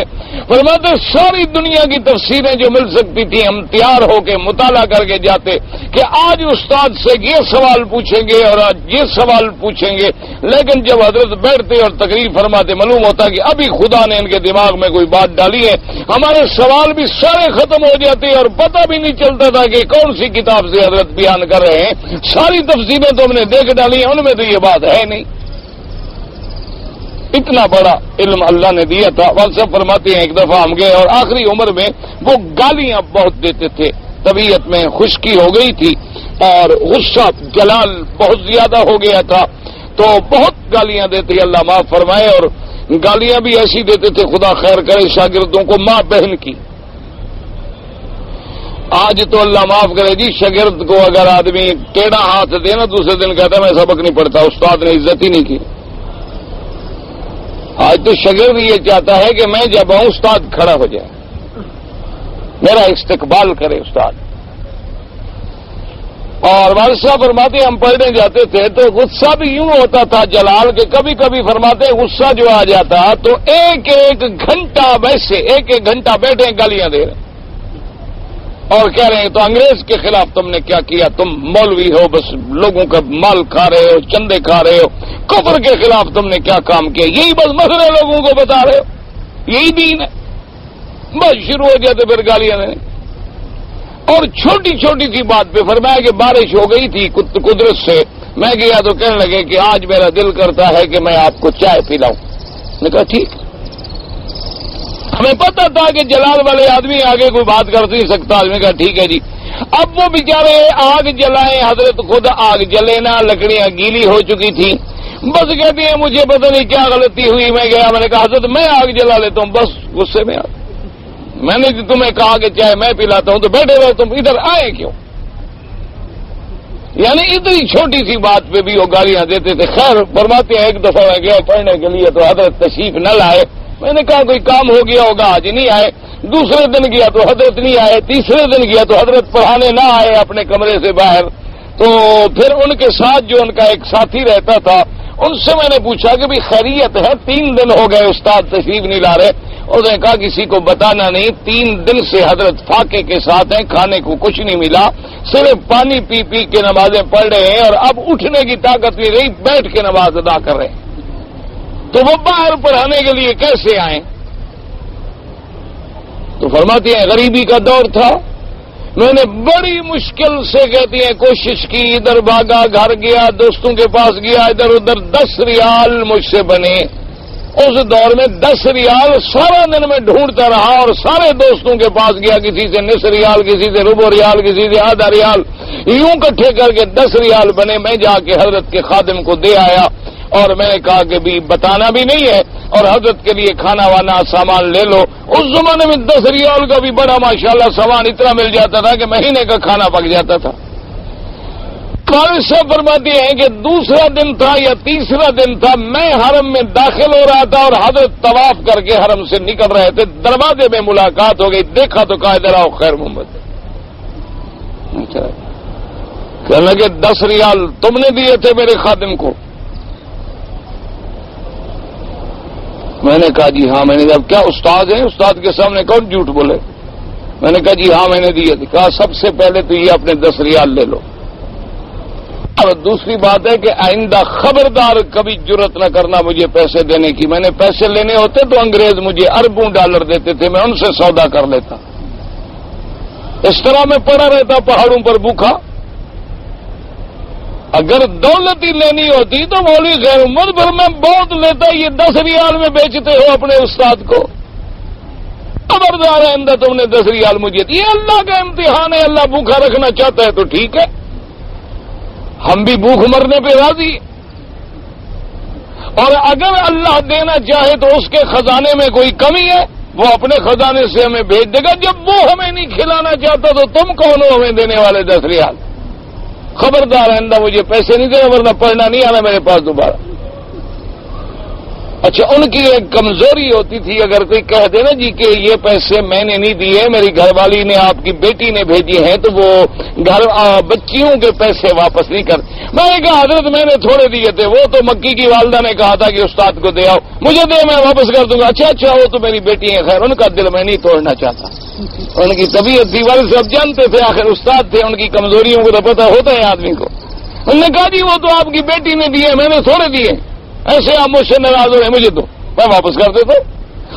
فرماتے ساری دنیا کی تفسیریں جو مل سکتی تھیں ہم تیار ہو کے مطالعہ کر کے جاتے کہ آج استاد سے یہ سوال پوچھیں گے اور آج یہ سوال پوچھیں گے، لیکن جب حضرت بیٹھتے اور تقریر فرماتے معلوم ہوتا کہ ابھی خدا نے ان کے دماغ میں کوئی بات ڈالی ہے، ہمارے سوال بھی سارے ختم ہو جاتے اور پتہ بھی نہیں چلتا تھا کہ کون سی کتاب سے حضرت بیان کر رہے ہیں۔ ساری تفسیریں تو ہم نے دیکھ ڈالی ہیں، ان میں تو یہ بات ہے نہیں۔ اتنا بڑا علم اللہ نے دیا تھا۔ والد صاحب فرماتے ہیں ایک دفعہ ہم گئے اور آخری عمر میں وہ گالیاں بہت دیتے تھے، طبیعت میں خشکی ہو گئی تھی اور غصہ جلال بہت زیادہ ہو گیا تھا، تو بہت گالیاں دیتے، اللہ معاف فرمائے، اور گالیاں بھی ایسی دیتے تھے خدا خیر کرے شاگردوں کو ماں بہن کی۔ آج تو اللہ معاف کرے جی، شاگرد کو اگر آدمی ٹیڑھا ہاتھ دے نا دوسرے دن کہتا ہے میں سبق نہیں پڑھتا، استاد نے عزت ہی نہیں کی۔ آج تو شاگرد یہ چاہتا ہے کہ میں جب آؤں استاد کھڑا ہو جائے، میرا استقبال کرے استاد۔ اور والد صاحب فرماتے ہم پڑھنے جاتے تھے تو غصہ بھی یوں ہوتا تھا جلال کے کبھی کبھی فرماتے غصہ جو آ جاتا تو ایک گھنٹہ ویسے ایک گھنٹہ بیٹھے گالیاں دے رہے اور کہہ رہے ہیں تو انگریز کے خلاف تم نے کیا کیا، تم مولوی ہو بس لوگوں کا مال کھا رہے ہو، چندے کھا رہے ہو، کفر کے خلاف تم نے کیا کام کیا، یہی بس مسئلے لوگوں کو بتا رہے ہو، یہی دین ہے، بس شروع ہو جاتے پھر گالیاں دینے۔ اور چھوٹی چھوٹی سی بات پہ فرمایا کہ بارش ہو گئی تھی قدرت سے، میں گیا تو کہنے لگے کہ آج میرا دل کرتا ہے کہ میں آپ کو چائے پلاؤں۔ میں نے کہا ٹھیک۔ ہمیں پتا تھا کہ جلال والے آدمی آگے کوئی بات کر نہیں سکتا، آدمی کہا ٹھیک ہے جی۔ اب وہ بیچارے آگ جلائیں، حضرت خود آگ جلے نہ، لکڑیاں گیلی ہو چکی تھی، بس کہتی ہیں مجھے پتہ نہیں کیا غلطی ہوئی، میں گیا، میں نے کہا حضرت میں آگ جلا لیتا ہوں، بس غصے میں میں نے تمہیں کہا کہ چاہے میں پلاتا ہوں تو بیٹھے رہو، تم ادھر آئے کیوں؟ یعنی اتنی چھوٹی سی بات پہ بھی وہ گالیاں دیتے تھے۔ خیر فرماتے ہیں ایک دفعہ میں گیا پڑھنے کے لیے تو حضرت تشریف نہ لائے، میں نے کہا کوئی کام ہو گیا ہوگا آج نہیں آئے، دوسرے دن گیا تو حضرت نہیں آئے، تیسرے دن گیا تو حضرت پڑھانے نہ آئے اپنے کمرے سے باہر۔ تو پھر ان کے ساتھ جو ان کا ایک ساتھی رہتا تھا ان سے میں نے پوچھا کہ بھی خیریت ہے، 3 دن ہو گئے استاد تشریف نہیں لا رہے، اس نے کہا کسی کو بتانا نہیں، 3 دن سے حضرت فاقے کے ساتھ ہیں، کھانے کو کچھ نہیں ملا، صرف پانی پی پی کے نمازیں پڑھ رہے ہیں اور اب اٹھنے کی طاقت نہیں رہی، بیٹھ کے نماز ادا کر رہے ہیں، تو وہ باہر پڑھانے کے لیے کیسے آئیں؟ تو فرماتی ہیں غریبی کا دور تھا، میں نے بڑی مشکل سے کہتی ہیں کوشش کی، ادھر بھاگا، گھر گیا، دوستوں کے پاس گیا، ادھر ادھر 10 ریال مجھ سے بنے۔ اس دور میں 10 ریال سارا دن میں ڈھونڈتا رہا اور سارے دوستوں کے پاس گیا، کسی سے نصف ریال، کسی سے ربع ریال، کسی سے آدھا ریال، یوں کٹھے کر کے 10 ریال بنے، میں جا کے حضرت کے خادم کو دے آیا اور میں نے کہا کہ بھی بتانا بھی نہیں ہے اور حضرت کے لیے کھانا وانا سامان لے لو۔ اس زمانے میں 10 ریال کا بھی بڑا ماشاءاللہ سامان اتنا مل جاتا تھا کہ مہینے کا کھانا پک جاتا تھا۔ والد صاحب فرماتے ہیں کہ دوسرا دن تھا یا تیسرا دن تھا، میں حرم میں داخل ہو رہا تھا اور حضرت طواف کر کے حرم سے نکل رہے تھے، دروازے میں ملاقات ہو گئی، دیکھا تو کہا ادھر آؤ خیر محمد، کہنے لگے 10 ریال تم نے دیے تھے میرے خادم کو؟ میں نے کہا جی ہاں، میں نے کہا کیا استاد ہیں، استاد کے سامنے کون جھوٹ بولے؟ میں نے کہا جی ہاں میں نے دیے تھے۔ کہا سب سے پہلے تو یہ اپنے 10 ریال لے لو، اور دوسری بات ہے کہ آئندہ خبردار کبھی جرت نہ کرنا مجھے پیسے دینے کی، میں نے پیسے لینے ہوتے تو انگریز مجھے اربوں ڈالر دیتے تھے، میں ان سے سودا کر لیتا، اس طرح میں پڑا رہتا پہاڑوں پر بھوکا۔ اگر دولت ہی لینی ہوتی تو مولوی خیر محمد بھر میں بہت لیتا، یہ 10 ریال میں بیچتے ہو اپنے استاد کو، خبردار آئندہ تم نے 10 ریال مجھے دی۔ یہ اللہ کا امتحان ہے، اللہ بھوکا رکھنا چاہتا ہے تو ٹھیک ہے، ہم بھی بھوک مرنے پہ راضی، اور اگر اللہ دینا چاہے تو اس کے خزانے میں کوئی کمی ہے وہ اپنے خزانے سے ہمیں بھیج دے گا، جب وہ ہمیں نہیں کھلانا چاہتا تو تم کون ہو ہمیں دینے والے 10 ریال؟ خبردار آئندہ مجھے پیسے نہیں دینا ورنہ پڑھنا نہیں آنا میرے پاس دوبارہ۔ اچھا ان کی ایک کمزوری ہوتی تھی، اگر کوئی کہہ دے نا جی کہ یہ پیسے میں نے نہیں دیے، میری گھر والی نے آپ کی بیٹی نے بھیجی ہیں، تو وہ گھر بچیوں کے پیسے واپس نہیں کر۔ میں نے کہا حضرت میں نے تھوڑے دیے تھے، وہ تو مکی کی والدہ نے کہا تھا کہ استاد کو دے آؤ، مجھے دے میں واپس کر دوں گا۔ اچھا وہ تو میری بیٹی ہے، خیر ان کا دل میں نہیں توڑنا چاہتا، ان کی طبیعت تھی، والد صاحب جانتے تھے آخر استاد تھے، ان کی کمزوریوں کو تو پتہ ہوتا ہے آدمی کو۔ انہوں نے کہا جی وہ تو آپ کی بیٹی نے دیے، میں نے تھوڑے دیے، ایسے آپ مجھ سے ناراض ہو رہے ہیں، مجھے دو، میں واپس کر دیتا ہوں۔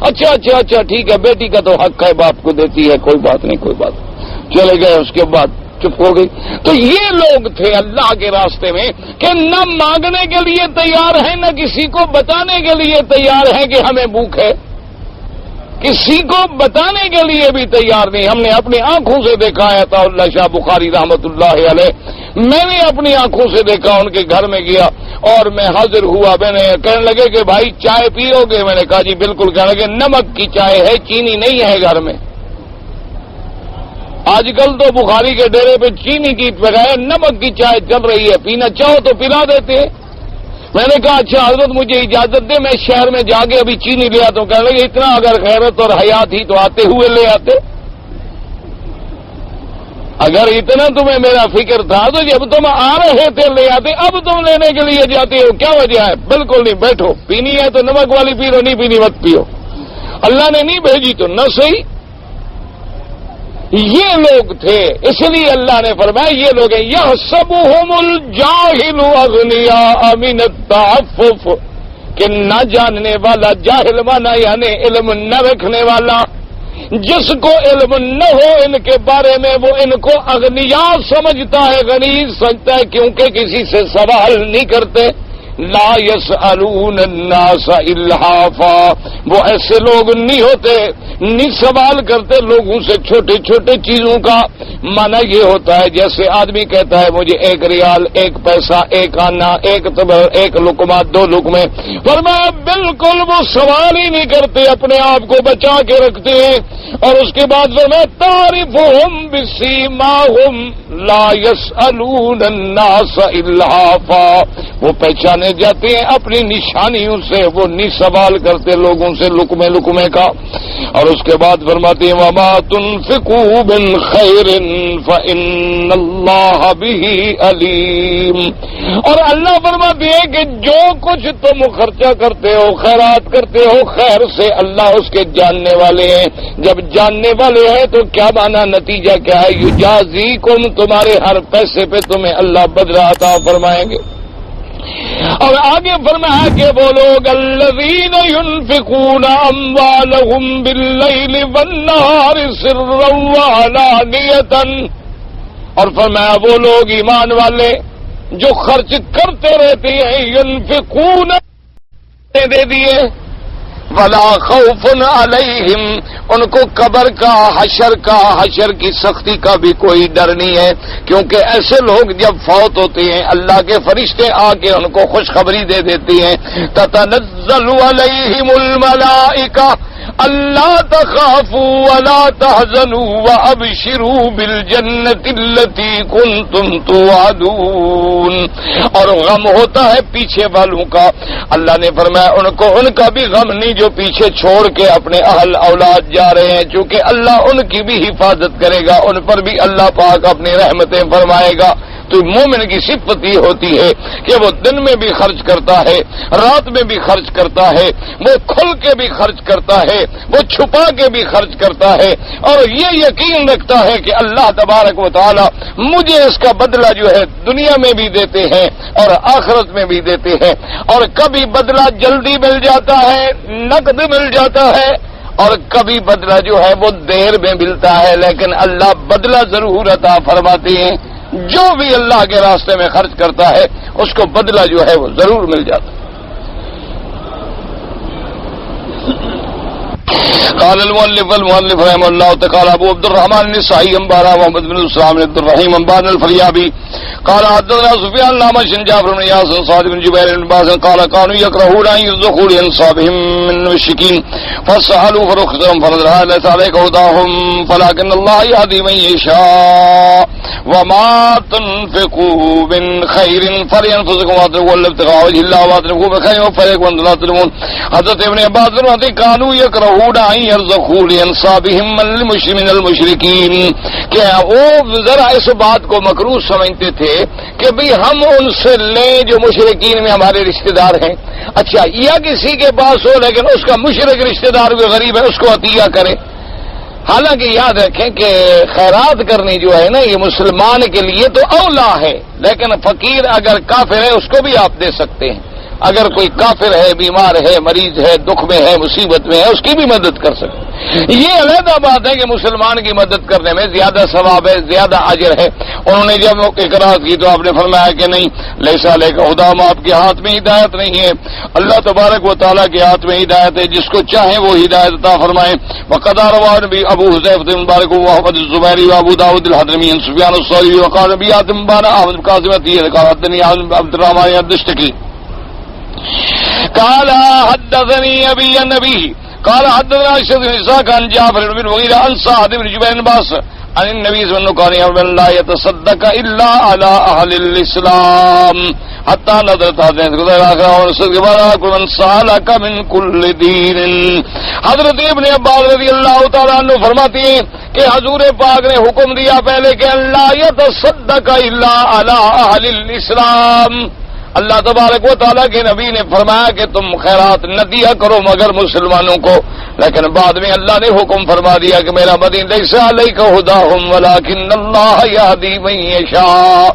اچھا ٹھیک ہے، بیٹی کا تو حق ہے، باپ کو دیتی ہے، کوئی بات نہیں کوئی بات نہیں۔ چلے گئے، اس کے بعد چپ ہو گئی۔ تو یہ لوگ تھے اللہ کے راستے میں کہ نہ مانگنے کے لیے تیار ہیں، نہ کسی کو بتانے کے لیے تیار ہیں کہ ہمیں بھوک ہے، کسی کو بتانے کے لیے بھی تیار نہیں۔ ہم نے اپنی آنکھوں سے دیکھا ہے، عطا اللہ شاہ بخاری رحمت اللہ علیہ، میں نے اپنی آنکھوں سے دیکھا، ان کے گھر میں گیا اور میں حاضر ہوا، میں نے کہنے لگے کہ بھائی چائے پیو گے؟ میں نے کہا جی بالکل۔ کہنے لگے نمک کی چائے ہے، چینی نہیں ہے گھر میں۔ آج کل تو بخاری کے ڈیرے پہ چینی کی بغیر نمک کی چائے چل رہی ہے، پینا چاہو تو پلا دیتے ہیں۔ میں نے کہا اچھا حضرت مجھے اجازت دے، میں شہر میں جا کے ابھی چینی لے آتا ہوں۔ کہنے لگے اتنا اگر غیرت اور حیا تھی تو آتے ہوئے لے آتے۔ اگر اتنا تمہیں میرا فکر تھا تو جب تم آ رہے تھے لے آتے، اب تم لینے کے لیے جاتے ہو، کیا وجہ ہے؟ بالکل نہیں، بیٹھو، پینی ہے تو نمک والی پی لو، نہیں پینی مت پیو، اللہ نے نہیں بھیجی تو نہ صحیح۔ یہ لوگ تھے، اس لیے اللہ نے فرمایا یہ لوگ ہیں یحسبہم الجاہل اغنیاء من التعفف، کہ نہ جاننے والا، جاہل مانا یعنی علم نہ رکھنے والا، جس کو علم نہ ہو ان کے بارے میں وہ ان کو اغنیاء سمجھتا ہے، غنی سمجھتا ہے، کیونکہ کسی سے سوال نہیں کرتے۔ لا يسألون الناس الحافا، وہ ایسے لوگ نہیں ہوتے، نہیں سوال کرتے لوگوں سے چھوٹے چھوٹے چیزوں کا۔ مانا یہ ہوتا ہے جیسے آدمی کہتا ہے مجھے 1 ریال، 1 پیسہ، 1 آنا، 1 تبر، 1 لقمہ، 2 لقمے، فرمایا بالکل وہ سوال ہی نہیں کرتے، اپنے آپ کو بچا کے رکھتے ہیں۔ اور اس کے بعد فرمایا تعرفهم بسیماهم لا يسألون الناس الحافا، وہ پہچانے جاتے ہیں اپنی نشانیوں سے، وہ نہیں سوال کرتے لوگوں سے لقمے لقمے کا۔ اور اس کے بعد فرماتے ہیں وما تنفقوا من خیر فإن اللہ بہ علیم، اور اللہ فرماتے ہیں کہ جو کچھ تم خرچہ کرتے ہو، خیرات کرتے ہو، خیر سے اللہ اس کے جاننے والے ہیں۔ جب جاننے والے ہیں تو کیا مانا، نتیجہ کیا ہے؟ یجازیکم، تمہارے ہر پیسے پہ تمہیں اللہ بدلہ عطا فرمائیں گے۔ اور آگے فرمایا کہ وہ لوگ الذین ينفقون اموالهم باللیل والنہار سرا وعلانیۃ، اور فرمایا وہ لوگ ایمان والے جو خرچ کرتے رہتے ہیں، ينفقون دے دیے، ولا خوف علیہم، ان کو قبر کا، حشر کی سختی کا بھی کوئی ڈر نہیں ہے، کیونکہ ایسے لوگ جب فوت ہوتے ہیں اللہ کے فرشتے آ کے ان کو خوشخبری دے دیتی ہیں، تتنزل علیہم الملائکہ اللہ تخافوا ولا تحزنوا وابشروا بالجنۃ التي كنتم توعدون، اور غم ہوتا ہے پیچھے والوں کا، اللہ نے فرمایا ان کا بھی غم نہیں جو پیچھے چھوڑ کے اپنے اہل اولاد جا رہے ہیں، چونکہ اللہ ان کی بھی حفاظت کرے گا، ان پر بھی اللہ پاک اپنی رحمتیں فرمائے گا۔ تو مومن کی صفت یہ ہوتی ہے کہ وہ دن میں بھی خرچ کرتا ہے، رات میں بھی خرچ کرتا ہے، وہ کھل کے بھی خرچ کرتا ہے، وہ چھپا کے بھی خرچ کرتا ہے، اور یہ یقین رکھتا ہے کہ اللہ تبارک و تعالی مجھے اس کا بدلہ جو ہے دنیا میں بھی دیتے ہیں اور آخرت میں بھی دیتے ہیں، اور کبھی بدلہ جلدی مل جاتا ہے، نقد مل جاتا ہے، اور کبھی بدلہ جو ہے وہ دیر میں ملتا ہے، لیکن اللہ بدلہ ضرور عطا فرماتے ہیں۔ جو بھی اللہ کے راستے میں خرچ کرتا ہے اس کو بدلہ جو ہے وہ ضرور مل جاتا ہے۔ قال المؤلف رحمه الله تعالى ابو عبد الرحمن النسائي انبارا محمد بن السلام عبد الرحيم انبارا الفريابي قال حدثنا سفيان الأعمش جابر بن ياس صاد بن جبير بن باز قال كانوا يكرهون ان يذخروا لانصابهم من المشركين فسألوا فرخصهم فرضا ليس عليك هداهم فلكن الله يهدي من يشاء وما تنفقوا من خير فلأنفسكم واتقوا الابتغاء وجه الله واتقوا بخير وفريق ولا تظلمون۔ حضرت ابن عباس فرماتے كانوا يكرهون ان يرزقوا لانصابهم من المشركين، کہ وہ ذرا اس بات کو مکروہ سمجھتے تھے کہ بھی ہم ان سے لیں جو مشرکین میں ہمارے رشتہ دار ہیں، اچھا یا کسی کے پاس ہو لیکن اس کا مشرک رشتہ دار بھی غریب ہے اس کو عطیہ کرے۔ حالانکہ یاد رکھیں کہ خیرات کرنی جو ہے نا یہ مسلمان کے لیے تو اولا ہے، لیکن فقیر اگر کافر ہے اس کو بھی آپ دے سکتے ہیں، اگر کوئی کافر ہے، بیمار ہے، مریض ہے، دکھ میں ہے، مصیبت میں ہے، اس کی بھی مدد کر سکتے ہیں۔ یہ علیحدہ بات ہے کہ مسلمان کی مدد کرنے میں زیادہ ثواب ہے، زیادہ اجر ہے۔ انہوں نے جب اقرار کی تو آپ نے فرمایا کہ نہیں، لیس علیک ہداہم، آپ کے ہاتھ میں ہدایت نہیں ہے، اللہ تبارک و تعالیٰ کے ہاتھ میں ہدایت ہے، جس کو چاہیں وہ ہدایت عطا فرمائیں۔ وقد روى ابو حذیفہ مبارک و احمد الزبیری و ابو داؤد الحضرمی عن سفیان الثوری وقال ابی حاتم بن احمد القاسمتی قال حدثني عبد الرحمن الدستقی قال حدثني ابي النبي قال حدثنا اشهد بن اسحاق عن جعفر بن المغيرة عن سعد بن جبير بن باس عن النبي صلى الله عليه وسلم لا يتصدق الا على اهل الاسلام حتى نظرت هذه الاخره ورسل بارك من سالك من كل دين۔ حضرت ابن عباس رضی اللہ تعالیٰ عنہ فرماتے ہیں کہ حضور پاک نے حکم دیا پہلے کہ اللہ یتصدق الا علی اہل الاسلام. اللہ تبارک و تعالیٰ کے نبی نے فرمایا کہ تم خیرات نہ دیا کرو مگر مسلمانوں کو، لیکن بعد میں اللہ نے حکم فرما دیا کہ میرا مدین لیس علیک ھداھم ولکن اللہ یہدی من یشاء.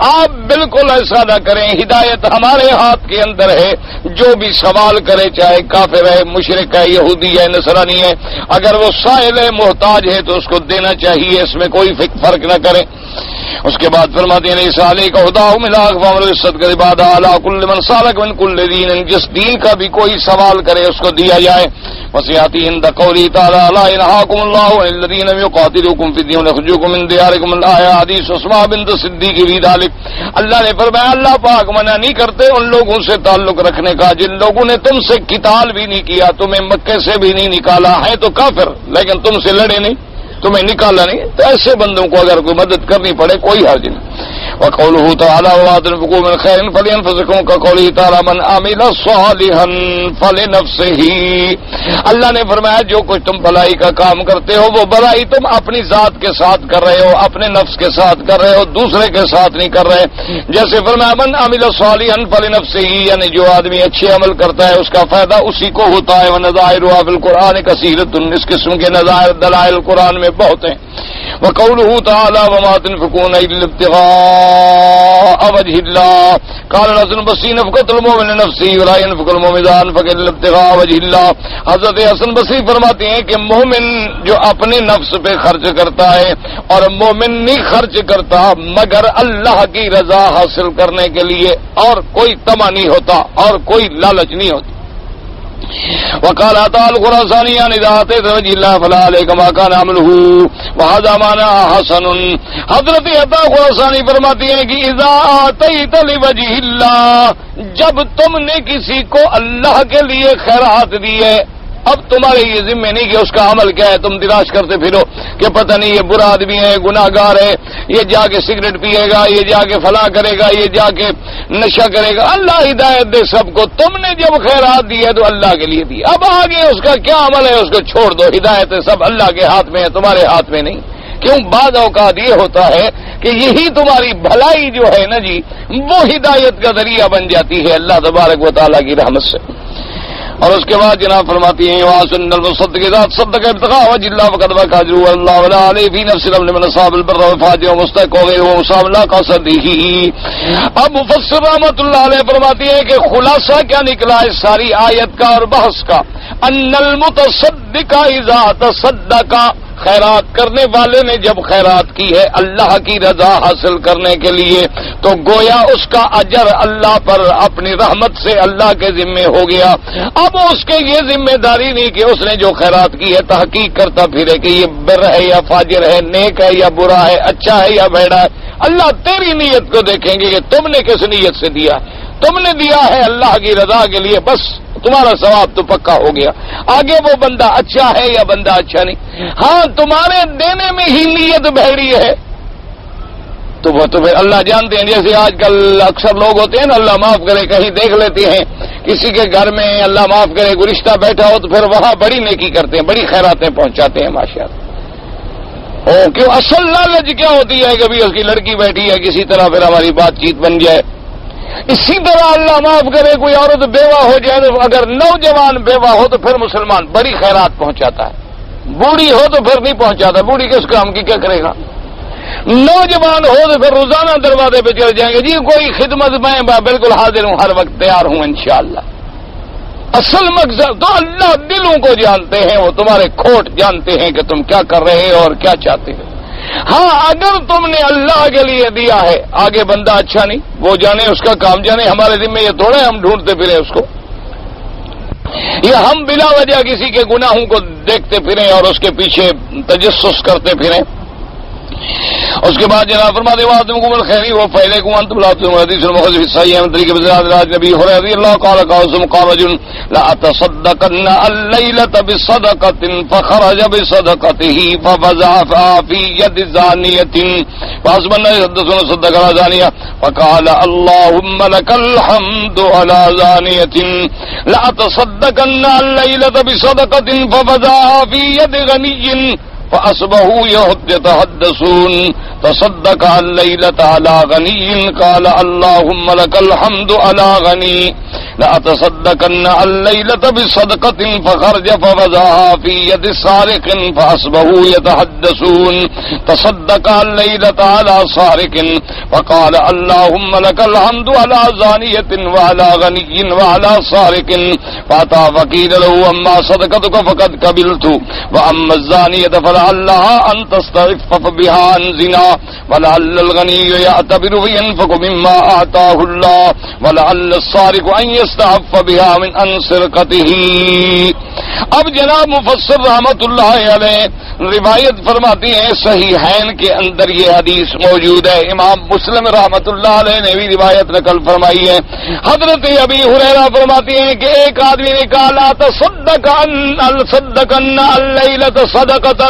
آپ بالکل ایسا نہ کریں، ہدایت ہمارے ہاتھ کے اندر ہے. جو بھی سوال کرے چاہے کافر ہے، مشرک ہے، یہودی ہے، نصرانی ہے، اگر وہ سائل ہے، محتاج ہے تو اس کو دینا چاہیے، اس میں کوئی فرق نہ کرے. اس کے بعد فرماتے ہیں لیس علیک ھداھم ولکن الصدق بعد علی کل من سالک من کل دین، جس دین کا بھی کوئی سوال کرے اس کو دیا جائے. وصیاتی عند قولی تعالی لا ینہاکم اللہ عن الذین یقاتلوکم فی الدین ویخرجوکم من دیارکم الآیہ حدیث اسماء بنت صدیق فی ذلک. اللہ نے فرمایا اللہ پاک منع نہیں کرتے ان لوگوں سے تعلق رکھنے کا جن لوگوں نے تم سے قتال بھی نہیں کیا، تمہیں مکے سے بھی نہیں نکالا ہے تو کافر، لیکن تم سے لڑے نہیں، تمہیں نکالا نہیں، تو ایسے بندوں کو اگر کوئی مدد کرنی پڑے کوئی حرج نہیں. وقوله تعالی وَأَنفِقُوا مِنْ خَيْرٍ فَلِأَنفُسِكُمْ كَقَوْلِهِ تعالی مَنْ عَمِلَ صَالِحًا فَلِنَفْسِهِ. اللہ نے فرمایا جو کچھ تم بھلائی کا کام کرتے ہو وہ بھلائی تم اپنی ذات کے ساتھ کر رہے ہو، اپنے نفس کے ساتھ کر رہے ہو، دوسرے کے ساتھ نہیں کر رہے. جیسے فرمایا مَنْ عَمِلَ صَالِحًا فَلِنَفْسِهِ، یعنی جو آدمی اچھے عمل کرتا ہے اس کا فائدہ اسی کو ہوتا ہے. وَنَظَائِرُهَا فِي الْقُرْآنِ كَثِيرَةٌ، اس قسم کے نظائر دلائل قرآن میں بہت ہیں. وقوله تعالی وما تنفقون الا ابتغاء وجه الله قال الحسن البصري نفقة المؤمن نفسه ولا ينفق المؤمن اذا انفق الا ابتغاء وجه الله. حضرت حسن بصری فرماتے ہیں کہ مومن جو اپنے نفس پہ خرچ کرتا ہے اور مومن نہیں خرچ کرتا مگر اللہ کی رضا حاصل کرنے کے لیے، اور کوئی طمع نہیں ہوتا اور کوئی لالچ نہیں ہوتی. وقال عطاء الخراساني عن اذا اتيت وجه الله فلا عليك ما كان عمله وهذا معنى حسن. حضرت عطاء خراسانی فرماتی ہیں کہ اذا اتيت لوجه الله، جب تم نے کسی کو اللہ کے لیے خیرات دیے، اب تمہارے یہ ذمہ نہیں کہ اس کا عمل کیا ہے، تم تلاش کرتے پھرو کہ پتہ نہیں یہ برا آدمی ہے، گناہ گار ہے، یہ جا کے سگریٹ پیے گا، یہ جا کے فلاں کرے گا، یہ جا کے نشہ کرے گا. اللہ ہدایت دے سب کو. تم نے جب خیرات دی ہے تو اللہ کے لیے دی، اب آگے اس کا کیا عمل ہے اس کو چھوڑ دو. ہدایت سب اللہ کے ہاتھ میں ہے، تمہارے ہاتھ میں نہیں. کیوں بعض اوقات یہ ہوتا ہے کہ یہی تمہاری بھلائی جو ہے نا جی وہ ہدایت کا ذریعہ بن جاتی ہے اللہ تبارک و تعالیٰ کی رحمت سے. اور اس کے بعد جناب فرماتی ہیں وَاسُنَّ الْمُصَدِّقِ ذَاتِ صَدَّقَ ابْتِغَاءَ وَجْهِ اللَّهِ فَقَدْ بَكَى أَجْرُهُ وَاللَّهُ لَا عَلَيْهِ فِي نَفْسِ الْأَمْرِ مَنْ أَصَابَ الْبِرَّ وَالْفَاجِرَ وَمُسْتَحِقٌّ وَغَيْرُهُ مُصَابٌ لَا قَصَدِهِ. اب مفسر رحمۃ اللہ علیہ فرماتی ہیں کہ خلاصہ کیا نکلا اس ساری آیت کا اور بحث کا، أَنَّ الْمُتَصَدِّقَ إِذَا تَصَدَّقَ، خیرات کرنے والے نے جب خیرات کی ہے اللہ کی رضا حاصل کرنے کے لیے تو گویا اس کا اجر اللہ پر اپنی رحمت سے اللہ کے ذمے ہو گیا. اب اس کے یہ ذمہ داری نہیں کہ اس نے جو خیرات کی ہے تحقیق کرتا پھرے کہ یہ بر ہے یا فاجر ہے، نیک ہے یا برا ہے، اچھا ہے یا بھیڑا ہے. اللہ تیری نیت کو دیکھیں گے کہ تم نے کس نیت سے دیا. تم نے دیا ہے اللہ کی رضا کے لیے، بس تمہارا ثواب تو پکا ہو گیا. آگے وہ بندہ اچھا ہے یا بندہ اچھا نہیں، ہاں تمہارے دینے میں ہی نیت بھیڑی ہے تو وہ تو پھر اللہ جانتے ہیں. جیسے آج کل اکثر لوگ ہوتے ہیں نا، اللہ معاف کرے کہیں دیکھ لیتے ہیں کسی کے گھر میں اللہ معاف کرے کوئی رشتہ بیٹھا ہو تو پھر وہاں بڑی نیکی کرتے ہیں، بڑی خیراتیں پہنچاتے ہیں ماشاءاللہ. کیوں اصل لالچ کیا ہوتی ہے کہ بھی اس کی لڑکی بیٹھی ہے کسی طرح پھر ہماری بات چیت بن جائے. اسی طرح اللہ معاف کرے کوئی عورت بیوہ ہو جائے تو اگر نوجوان بیوہ ہو تو پھر مسلمان بڑی خیرات پہنچاتا ہے، بوڑھی ہو تو پھر نہیں پہنچاتا. بوڑھی کس کام کی کیا کرے گا؟ نوجوان ہو تو پھر روزانہ دروازے پہ چل جائیں گے جی کوئی خدمت میں بالکل حاضر ہوں، ہر وقت تیار ہوں انشاءاللہ. اصل مقصد تو اللہ دلوں کو جانتے ہیں، وہ تمہارے کھوٹ جانتے ہیں کہ تم کیا کر رہے ہو اور کیا چاہتے ہو. ہاں اگر تم نے اللہ کے لیے دیا ہے، آگے بندہ اچھا نہیں وہ جانے، اس کا کام جانے. ہمارے ذمہ یہ تھوڑا ہے ہم ڈھونڈتے پھریں اس کو، یہ ہم بلا وجہ کسی کے گناہوں کو دیکھتے پھریں اور اس کے پیچھے تجسس کرتے پھریں. اس کے بعد جناب فرماتے ہیں وَأَنْتُمْ الْخَيْرِ وَفَيْلَكُمْ أَنْتُمْ لَا تُؤْمِنُونَ حدیث المخرج في الصحيح من طريق نبی هريرة رضي الله قال قال رجل لأتصدقن الليلة بصدقة فخرج بصدقته ففزع في يد زانية فحسب الناس حدثنا صدق على زانية فقال اللهم لك الحمد على زانية لأتصدقن الليلة بصدقة ففزع في يد غني فأصبحوا يتحدثون تصدق الليلة على غني قال اللهم لك الحمد على غني لأتصدقن الليلة بصدقة فخرج فوضعها في يد سارق فأصبحوا يتحدثون تصدق الليلة على سارق فقال اللهم لك الحمد على زانية وعلى غني وعلى سارق فأتى فقيل له أما صدقتك فقد قبلت وأما الزانية فلعلها أن تستعفف بها عن زنا ولعل الغني يعتبر فينفق مما أعطاه الله ولعل السارق أن يستعف بها من أن سرقته. اب جناب مفسر رحمت اللہ علیہ روایت فرماتی ہیں صحیحین کے اندر یہ حدیث موجود ہے. امام مسلم رحمت اللہ علیہ نے بھی روایت نقل فرمائی ہے. حضرت ابی ہریرہ فرماتی ہیں کہ ایک آدمی نے کہا لا تصدقن اللیلۃ صدقۃ.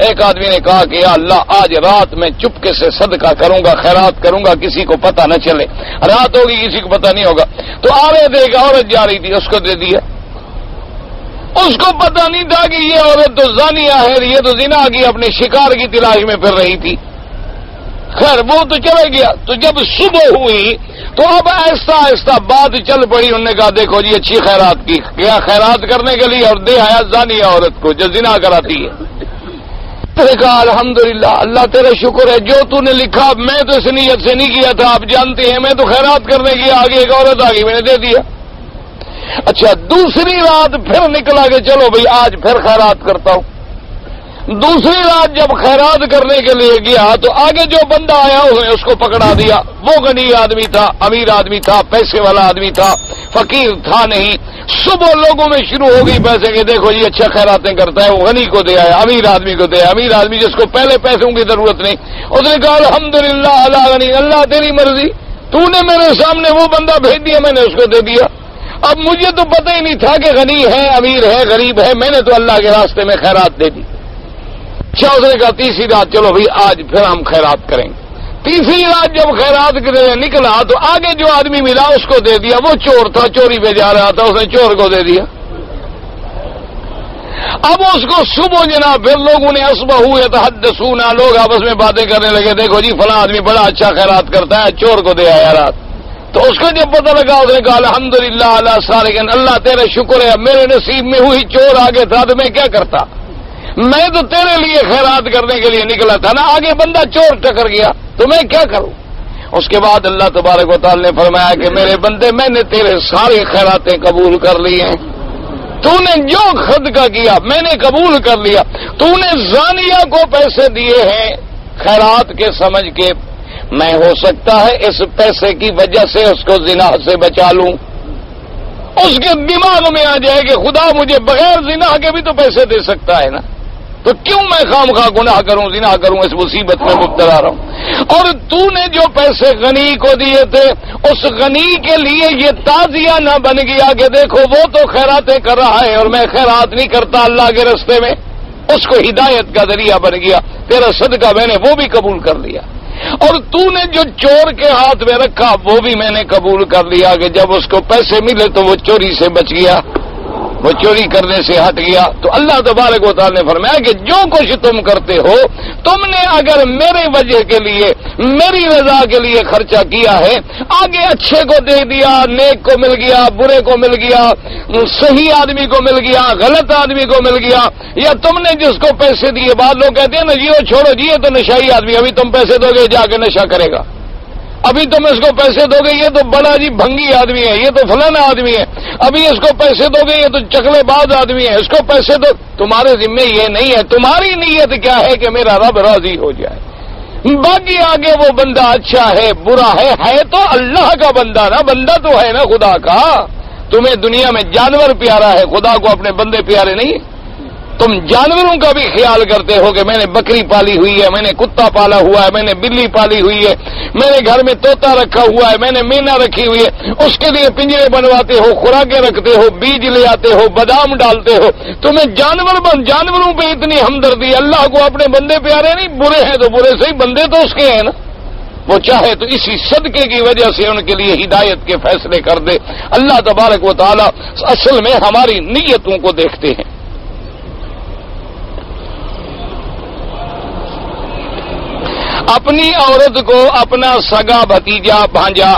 ایک آدمی نے کہا کہ یا اللہ آج رات میں چپکے سے صدقہ کروں گا, خیرات کروں گا, کسی کو پتہ نہ چلے. رات ہوگی کسی کو پتہ نہیں ہوگا. تو آوے دے گا, عورت جا رہی تھی اس کو دے دیا. اس کو پتہ نہیں تھا کہ یہ عورت تو زانیہ ہے, یہ تو زنا کی اپنے شکار کی تلاش میں پھر رہی تھی. خیر وہ تو چلے گیا. تو جب صبح ہوئی تو اب آہستہ آہستہ بات چل پڑی. انہوں نے کہا دیکھو جی اچھی خیرات کی, کیا خیرات کرنے کے لیے اور دے آیا زانیہ عورت کو جو زنا کراتی ہے. تو نے کہا الحمدللہ اللہ تیرا شکر ہے, جو تو نے لکھا میں تو اس نیت سے نہیں کیا تھا, آپ جانتے ہیں میں تو خیرات کرنے کی آگے ایک عورت آ گئی میں نے دے دیا. اچھا دوسری رات پھر نکلا کہ چلو بھائی آج پھر خیرات کرتا ہوں. دوسری رات جب خیرات کرنے کے لیے گیا تو آگے جو بندہ آیا اس کو پکڑا دیا. وہ غنی آدمی تھا, امیر آدمی تھا, پیسے والا آدمی تھا, فقیر تھا نہیں. صبح لوگوں میں شروع ہو گئی پیسے کے, دیکھو جی اچھا خیراتیں کرتا ہے, وہ غنی کو دے آیا, امیر آدمی کو دے آیا. امیر آدمی جس کو پہلے پیسوں کی ضرورت نہیں, اس نے کہا الحمدللہ اللہ غنی, اللہ تیری مرضی, تو نے میرے سامنے وہ بندہ بھیج دیا, میں نے اس کو دے دیا. اب مجھے تو پتہ ہی نہیں تھا کہ غنی ہے, امیر ہے, غریب ہے, میں نے تو اللہ کے راستے میں خیرات دے دی. اچھا اس نے کہا تیسری رات چلو بھائی آج پھر ہم خیرات کریں گے. تیسری رات جب خیرات کے لیے نکلا تو آگے جو آدمی ملا اس کو دے دیا. وہ چور تھا, چوری پہ جا رہا تھا, اس نے چور کو دے دیا. اب اس کو صبح جناب پھر لوگوں نے اصبحوا یتحدثون, لوگ آپس میں باتیں کرنے لگے, دیکھو جی فلاں آدمی بڑا اچھا خیرات کرتا ہے, چور کو دے آیا رات. تو اس کو جب پتہ لگا اس نے کہا الحمدللہ اللہ سارقین, اللہ تیرا شکر ہے میرے نصیب میں ہوئی چور آگے تھا تو میں کیا کرتا, میں تو تیرے لیے خیرات کرنے کے لیے نکلا تھا نا, آگے بندہ چور ٹکر گیا تو میں کیا کروں. اس کے بعد اللہ تبارک و تعالی نے فرمایا کہ میرے بندے میں نے تیرے سارے خیراتیں قبول کر لی ہیں. تو نے جو صدقہ کیا میں نے قبول کر لیا. تو نے زانیہ کو پیسے دیے ہیں خیرات کے سمجھ کے, میں ہو سکتا ہے اس پیسے کی وجہ سے اس کو زنا سے بچا لوں. اس کے دماغ میں آ جائے کہ خدا مجھے بغیر زنا کے بھی تو پیسے دے سکتا ہے نا, تو کیوں میں خام خواہ گناہ کروں, زنا کروں, اس مصیبت میں مبتلا رہوں. اور تو نے جو پیسے غنی کو دیے تھے اس غنی کے لیے یہ تعزیہ نہ بن گیا کہ دیکھو وہ تو خیراتیں کر رہا ہے اور میں خیرات نہیں کرتا اللہ کے راستے میں, اس کو ہدایت کا ذریعہ بن گیا. تیرا صدقہ میں نے وہ بھی قبول کر لیا. اور تو نے جو چور کے ہاتھ میں رکھا وہ بھی میں نے قبول کر لیا کہ جب اس کو پیسے ملے تو وہ چوری سے بچ گیا, وہ چوری کرنے سے ہٹ گیا. تو اللہ تبارک و تعالی نے فرمایا کہ جو کچھ تم کرتے ہو تم نے اگر میرے وجہ کے لیے میری رضا کے لیے خرچہ کیا ہے, آگے اچھے کو دے دیا, نیک کو مل گیا, برے کو مل گیا, صحیح آدمی کو مل گیا, غلط آدمی کو مل گیا, یا تم نے جس کو پیسے دیے, بعض لوگ کہتے ہیں نا جی وہ چھوڑو جی یہ تو نشائی آدمی, ابھی تم پیسے دو گے جا کے نشہ کرے گا, ابھی تم اس کو پیسے دو گے یہ تو بڑا جی بھنگی آدمی ہے, یہ تو فلانا آدمی ہے, ابھی اس کو پیسے دو گے یہ تو چکلے باز آدمی ہے, اس کو پیسے دو. تمہارے ذمے یہ نہیں ہے, تمہاری نیت کیا ہے کہ میرا رب راضی ہو جائے. باقی آگے وہ بندہ اچھا ہے برا ہے تو اللہ کا بندہ نا, بندہ تو ہے نا خدا کا. تمہیں دنیا میں جانور پیارا ہے, خدا کو اپنے بندے پیارے نہیں. تم جانوروں کا بھی خیال کرتے ہو کہ میں نے بکری پالی ہوئی ہے, میں نے کتا پالا ہوا ہے, میں نے بلی پالی ہوئی ہے, میں نے گھر میں طوطا رکھا ہوا ہے, میں نے مینا رکھی ہوئی ہے, اس کے لیے پنجرے بنواتے ہو, خوراکیں رکھتے ہو, بیج لے آتے ہو, بادام ڈالتے ہو. تمہیں جانوروں پہ اتنی ہمدردی, اللہ کو اپنے بندے پیارے نہیں, برے ہیں تو برے صحیح, بندے تو اس کے ہیں نا. وہ چاہے تو اسی صدقے کی وجہ سے ان کے لیے ہدایت کے فیصلے کر دے. اللہ تبارک و تعالی اصل میں ہماری نیتوں کو دیکھتے ہیں. اپنی عورت کو اپنا سگا بھتیجا بھانجا،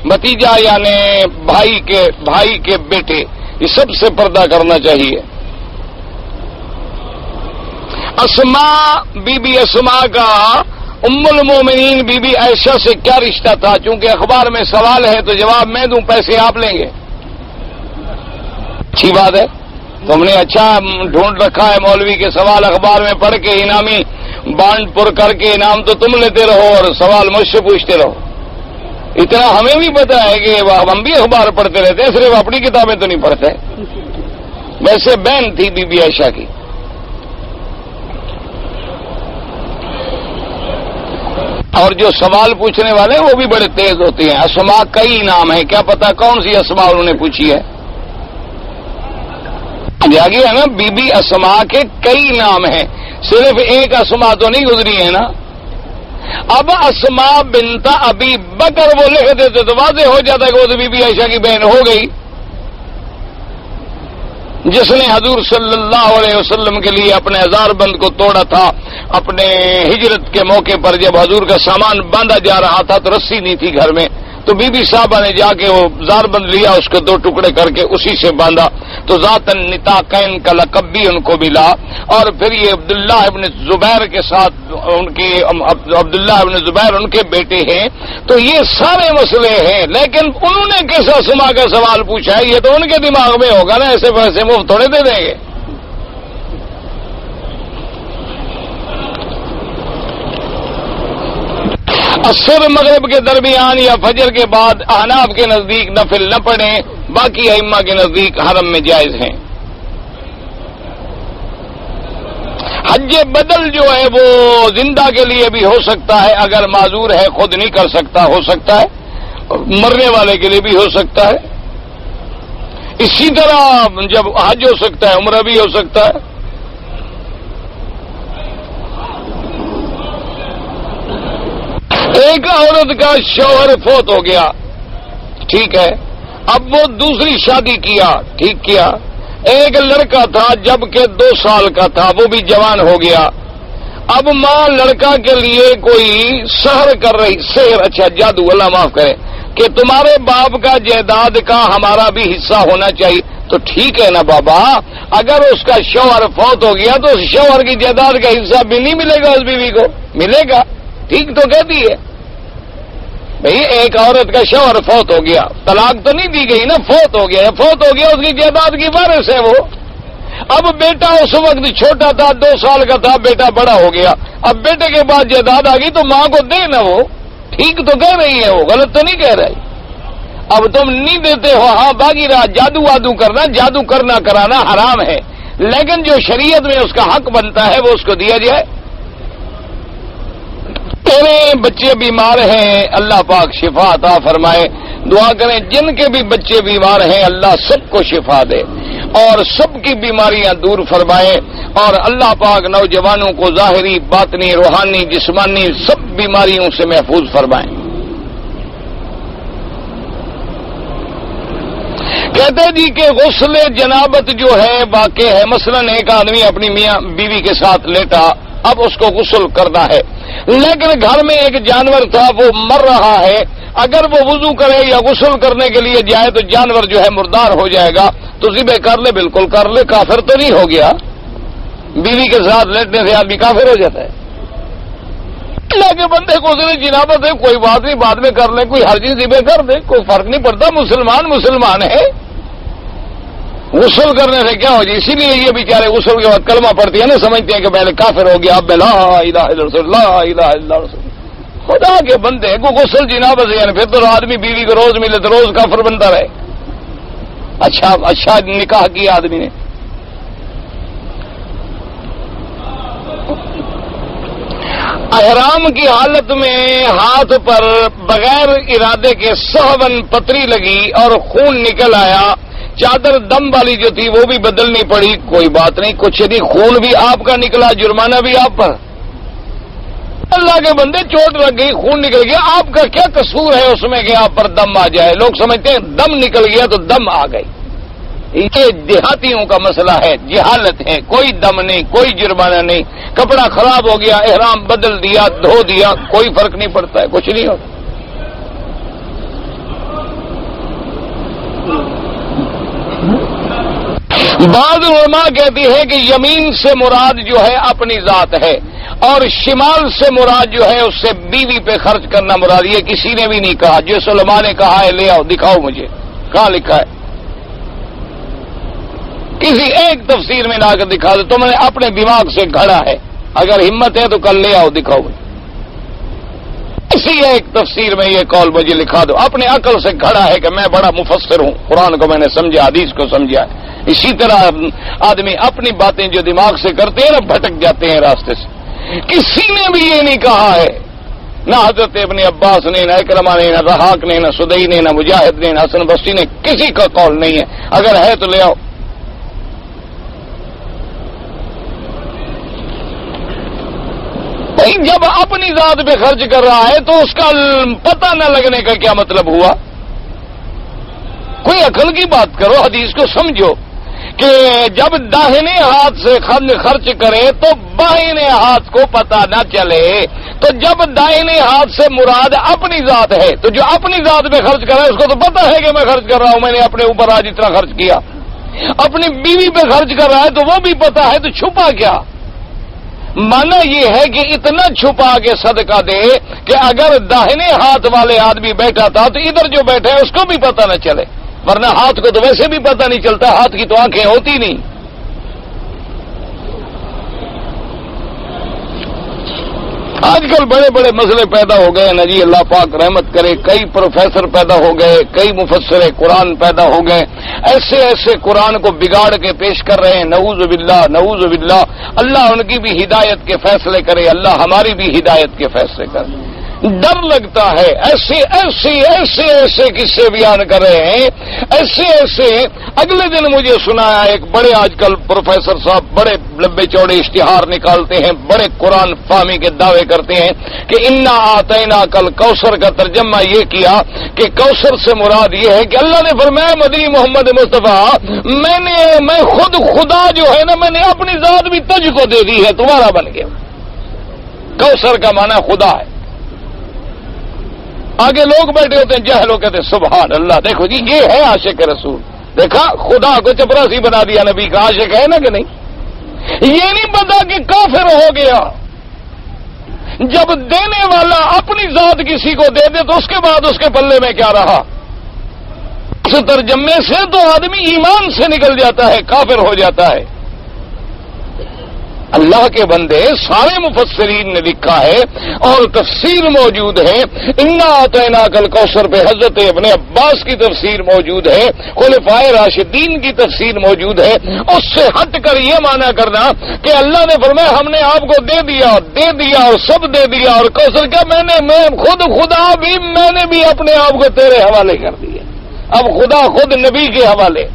بھتیجا یعنی بھائی کے بیٹے، یہ سب سے پردہ کرنا چاہیے۔ بی بی اسماء کا ام المومنین بی بی عائشہ سے کیا رشتہ تھا؟ چونکہ اخبار میں سوال ہے تو جواب میں دوں، پیسے آپ لیں گے؟ اچھی بات ہے، تم نے اچھا ڈھونڈ رکھا ہے مولوی کے سوال اخبار میں پڑھ کے انعامی بانڈ پر کر کے انعام تو تم لیتے رہو اور سوال مجھ سے پوچھتے رہو۔ اتنا ہمیں بھی پتا ہے کہ ہم بھی اخبار پڑھتے رہتے ہیں، صرف اپنی کتابیں تو نہیں پڑھتے۔ ویسے بہن تھی بی بی عائشہ کی۔ اور جو سوال پوچھنے والے ہیں وہ بھی بڑے تیز ہوتے ہیں۔ اسماء کئی نام ہے، کیا پتا کون سی اسماء انہوں نے پوچھی ہے؟ جاگی ہے نا، بی بی اسماء کے کئی نام ہیں، صرف ایک اسماء تو نہیں گزری ہے نا۔ اب اسماء بنت ابی بکر وہ لکھ دیتے تو واضح ہو جاتا کہ وہ تو بی بی عائشہ کی بہن ہو گئی، جس نے حضور صلی اللہ علیہ وسلم کے لیے اپنے ہزار بند کو توڑا تھا۔ اپنے ہجرت کے موقع پر جب حضور کا سامان باندھا جا رہا تھا تو رسی نہیں تھی گھر میں، تو بی بی صاحبہ نے جا کے وہ زار بند لیا، اس کو 2 ٹکڑے کر کے اسی سے باندھا، تو ذات النطاقین کا لقب بھی ان کو ملا۔ اور پھر یہ عبداللہ ابن زبیر کے ساتھ عبداللہ ابن زبیر ان کے بیٹے ہیں۔ تو یہ سارے مسئلے ہیں، لیکن انہوں نے کیسا اسماء کا سوال پوچھا ہے یہ تو ان کے دماغ میں ہوگا نا، ایسے پیسے مفت تھوڑے دے دیں گے۔ عصر مغرب کے درمیان یا فجر کے بعد احناف کے نزدیک نفل نہ پڑھیں، باقی ائمہ کے نزدیک حرم میں جائز ہیں۔ حج بدل جو ہے وہ زندہ کے لیے بھی ہو سکتا ہے، اگر معذور ہے خود نہیں کر سکتا ہو سکتا ہے، مرنے والے کے لیے بھی ہو سکتا ہے۔ اسی طرح جب حج ہو سکتا ہے عمرہ بھی ہو سکتا ہے۔ ایک عورت کا شوہر فوت ہو گیا، ٹھیک ہے، اب وہ دوسری شادی کیا، ٹھیک کیا۔ ایک لڑکا تھا جبکہ 2 سال کا تھا، وہ بھی جوان ہو گیا۔ اب ماں لڑکا کے لیے کوئی سحر کر رہی، سحر اچھا جادو اللہ معاف کرے، کہ تمہارے باپ کا جائیداد کا ہمارا بھی حصہ ہونا چاہیے۔ تو ٹھیک ہے نا بابا، اگر اس کا شوہر فوت ہو گیا تو اس شوہر کی جائیداد کا حصہ بھی نہیں ملے گا، اس بیوی کو ملے گا، ٹھیک تو کہتی ہے بھئی۔ ایک عورت کا شوہر فوت ہو گیا، طلاق تو نہیں دی گئی نا، فوت ہو گیا، فوت ہو گیا، اس کی جائیداد کی وارث ہے وہ۔ اب بیٹا اس وقت چھوٹا تھا، 2 سال کا تھا، بیٹا بڑا ہو گیا، اب بیٹے کے بعد جائیداد آ گئی تو ماں کو دے نا، وہ ٹھیک تو کہہ رہی ہے، وہ غلط تو نہیں کہہ رہی۔ اب تم نہیں دیتے ہو، ہاں باقی رہا جادو وادو کرنا، جادو کرنا کرانا حرام ہے، لیکن جو شریعت میں اس کا حق بنتا ہے وہ اس کو دیا جائے۔ تیرے بچے بیمار ہیں، اللہ پاک شفا عطا فرمائے، دعا کریں جن کے بھی بچے بیمار ہیں اللہ سب کو شفا دے اور سب کی بیماریاں دور فرمائے، اور اللہ پاک نوجوانوں کو ظاہری باطنی روحانی جسمانی سب بیماریوں سے محفوظ فرمائیں۔ کہتے جی کہ غسل جنابت جو ہے واقع ہے، مثلا ایک آدمی اپنی میاں بیوی کے ساتھ لیٹا، اب اس کو غسل کرنا ہے، لیکن گھر میں ایک جانور تھا وہ مر رہا ہے، اگر وہ وضو کرے یا غسل کرنے کے لیے جائے تو جانور جو ہے مردار ہو جائے گا، تو ذبح کر لے، بالکل کر لے، کافر تو نہیں ہو گیا؟ بیوی کے ساتھ لیٹنے سے آدمی کافر ہو جاتا ہے؟ اللہ کے بندے کو غسل جنابت ہے، کوئی بات نہیں، بعد میں کر لے، کوئی ہر چیز ذبح کر دے، کوئی فرق نہیں پڑتا، مسلمان ہے، غسل کرنے سے کیا ہو جائے؟ اسی لیے یہ بیچارے غسل کے بعد کلمہ پڑھتی ہے نا، سمجھتے ہیں کہ پہلے کافر ہو گیا، اب میں لا الہ الا رسول، لا الہ الا رسول۔ خدا کے بندے کو غسل جنابت سے، یعنی پھر تو آدمی بیوی کو روز ملے تو روز کافر بنتا رہے۔ اچھا نکاح کیا آدمی نے، احرام کی حالت میں ہاتھ پر بغیر ارادے کے سہون پتری لگی اور خون نکل آیا، چادر دم والی جو تھی وہ بھی بدلنی پڑی، کوئی بات نہیں، کچھ نہیں، خون بھی آپ کا نکلا، جرمانہ بھی آپ پر۔ اللہ کے بندے چوٹ لگ گئی، خون نکل گیا، آپ کا کیا قصور ہے اس میں کہ آپ پر دم آ جائے؟ لوگ سمجھتے ہیں دم نکل گیا تو دم آ گئی، یہ دیہاتیوں کا مسئلہ ہے، جہالت ہے، کوئی دم نہیں، کوئی جرمانہ نہیں، کپڑا خراب ہو گیا، احرام بدل دیا، دھو دیا، کوئی فرق نہیں پڑتا ہے، کچھ نہیں ہوتا۔ بعض علماء کہتی ہے کہ یمین سے مراد جو ہے اپنی ذات ہے، اور شمال سے مراد جو ہے اس سے بیوی پہ خرچ کرنا مراد۔ یہ کسی نے بھی نہیں کہا، جس علماء نے کہا ہے لے آؤ دکھاؤ مجھے، کہاں لکھا ہے؟ کسی ایک تفسیر میں لا کر دکھا دو، تم نے اپنے دماغ سے گھڑا ہے، اگر ہمت ہے تو کل لے آؤ دکھاؤ مجھے۔ اسی ایک تفسیر میں یہ قول مجھے لکھا دو، اپنے عقل سے گھڑا ہے کہ میں بڑا مفسر ہوں، قرآن کو میں نے سمجھا، حدیث کو سمجھا۔ اسی طرح آدمی اپنی باتیں جو دماغ سے کرتے ہیں نا، بھٹک جاتے ہیں راستے سے۔ کسی نے بھی یہ نہیں کہا ہے، نہ حضرت ابن عباس نے، نہ اکرمہ نے، نہ رحاق نے، نہ سدئی نے، نہ مجاہد نے، نہ حسن بصری نے، کسی کا قول نہیں ہے۔ اگر ہے تو لے آؤ۔ جب اپنی ذات پہ خرچ کر رہا ہے تو اس کا پتہ نہ لگنے کا کیا مطلب ہوا؟ کوئی عقل کی بات کرو، حدیث کو سمجھو کہ جب داہنے ہاتھ سے خرچ کرے تو بائیں ہاتھ کو پتہ نہ چلے، تو جب دائیں ہاتھ سے مراد اپنی ذات ہے تو جو اپنی ذات پہ خرچ کر رہا ہے اس کو تو پتہ ہے کہ میں خرچ کر رہا ہوں، میں نے اپنے اوپر آج اتنا خرچ کیا۔ اپنی بیوی پہ خرچ کر رہا ہے تو وہ بھی پتہ ہے، تو چھپا کیا؟ مانا یہ ہے کہ اتنا چھپا کے صدقہ دے کہ اگر داہنے ہاتھ والے آدمی بیٹھا تھا تو ادھر جو بیٹھے اس کو بھی پتہ نہ چلے، ورنہ ہاتھ کو تو ویسے بھی پتہ نہیں چلتا، ہاتھ کی تو آنکھیں ہوتی نہیں۔ آج کل بڑے بڑے مسئلے پیدا ہو گئے نا جی، اللہ پاک رحمت کرے، کئی پروفیسر پیدا ہو گئے، کئی مفسر قرآن پیدا ہو گئے، ایسے ایسے قرآن کو بگاڑ کے پیش کر رہے ہیں، نعوذ باللہ نعوذ باللہ۔ اللہ ان کی بھی ہدایت کے فیصلے کرے، اللہ ہماری بھی ہدایت کے فیصلے کرے۔ ڈر لگتا ہے، ایسے ایسے ایسے ایسے قصے بیان کر رہے ہیں، ایسے ایسے۔ اگلے دن مجھے سنایا ایک بڑے آج کل پروفیسر صاحب بڑے لمبے چوڑے اشتہار نکالتے ہیں، بڑے قرآن فہمی کے دعوے کرتے ہیں کہ انا آتینا کل کوثر کا ترجمہ یہ کیا کہ کوثر سے مراد یہ ہے کہ اللہ نے فرمایا مدنی محمد مصطفیٰ میں خود خدا جو ہے نا، میں نے اپنی ذات بھی تجھ کو دے دی ہے، تمہارا بن گیا۔ کوثر کا معنی خدا ہے۔ آگے لوگ بیٹھے ہوتے ہیں جاہل ہو، کہتے ہیں سبحان اللہ، دیکھو جی یہ ہے عاشق رسول، دیکھا خدا کو چپراسی بنا دیا، نبی کا عاشق ہے نا کہ نہیں؟ یہ نہیں پتا کہ کافر ہو گیا۔ جب دینے والا اپنی ذات کسی کو دے دے تو اس کے بعد اس کے پلے میں کیا رہا؟ اس ترجمے سے تو آدمی ایمان سے نکل جاتا ہے، کافر ہو جاتا ہے۔ اللہ کے بندے سارے مفسرین نے لکھا ہے اور تفسیر موجود ہے، انا آتینا کل کوثر پہ حضرت ابن عباس کی تفسیر موجود ہے، خلفائے راشدین کی تفسیر موجود ہے۔ اس سے ہٹ کر یہ مانا کرنا کہ اللہ نے فرمایا ہم نے آپ کو دے دیا اور سب دے دیا، اور کوثر کا میں خود خدا بھی میں نے بھی اپنے آپ کو تیرے حوالے کر دیا، اب خدا خود نبی کے حوالے۔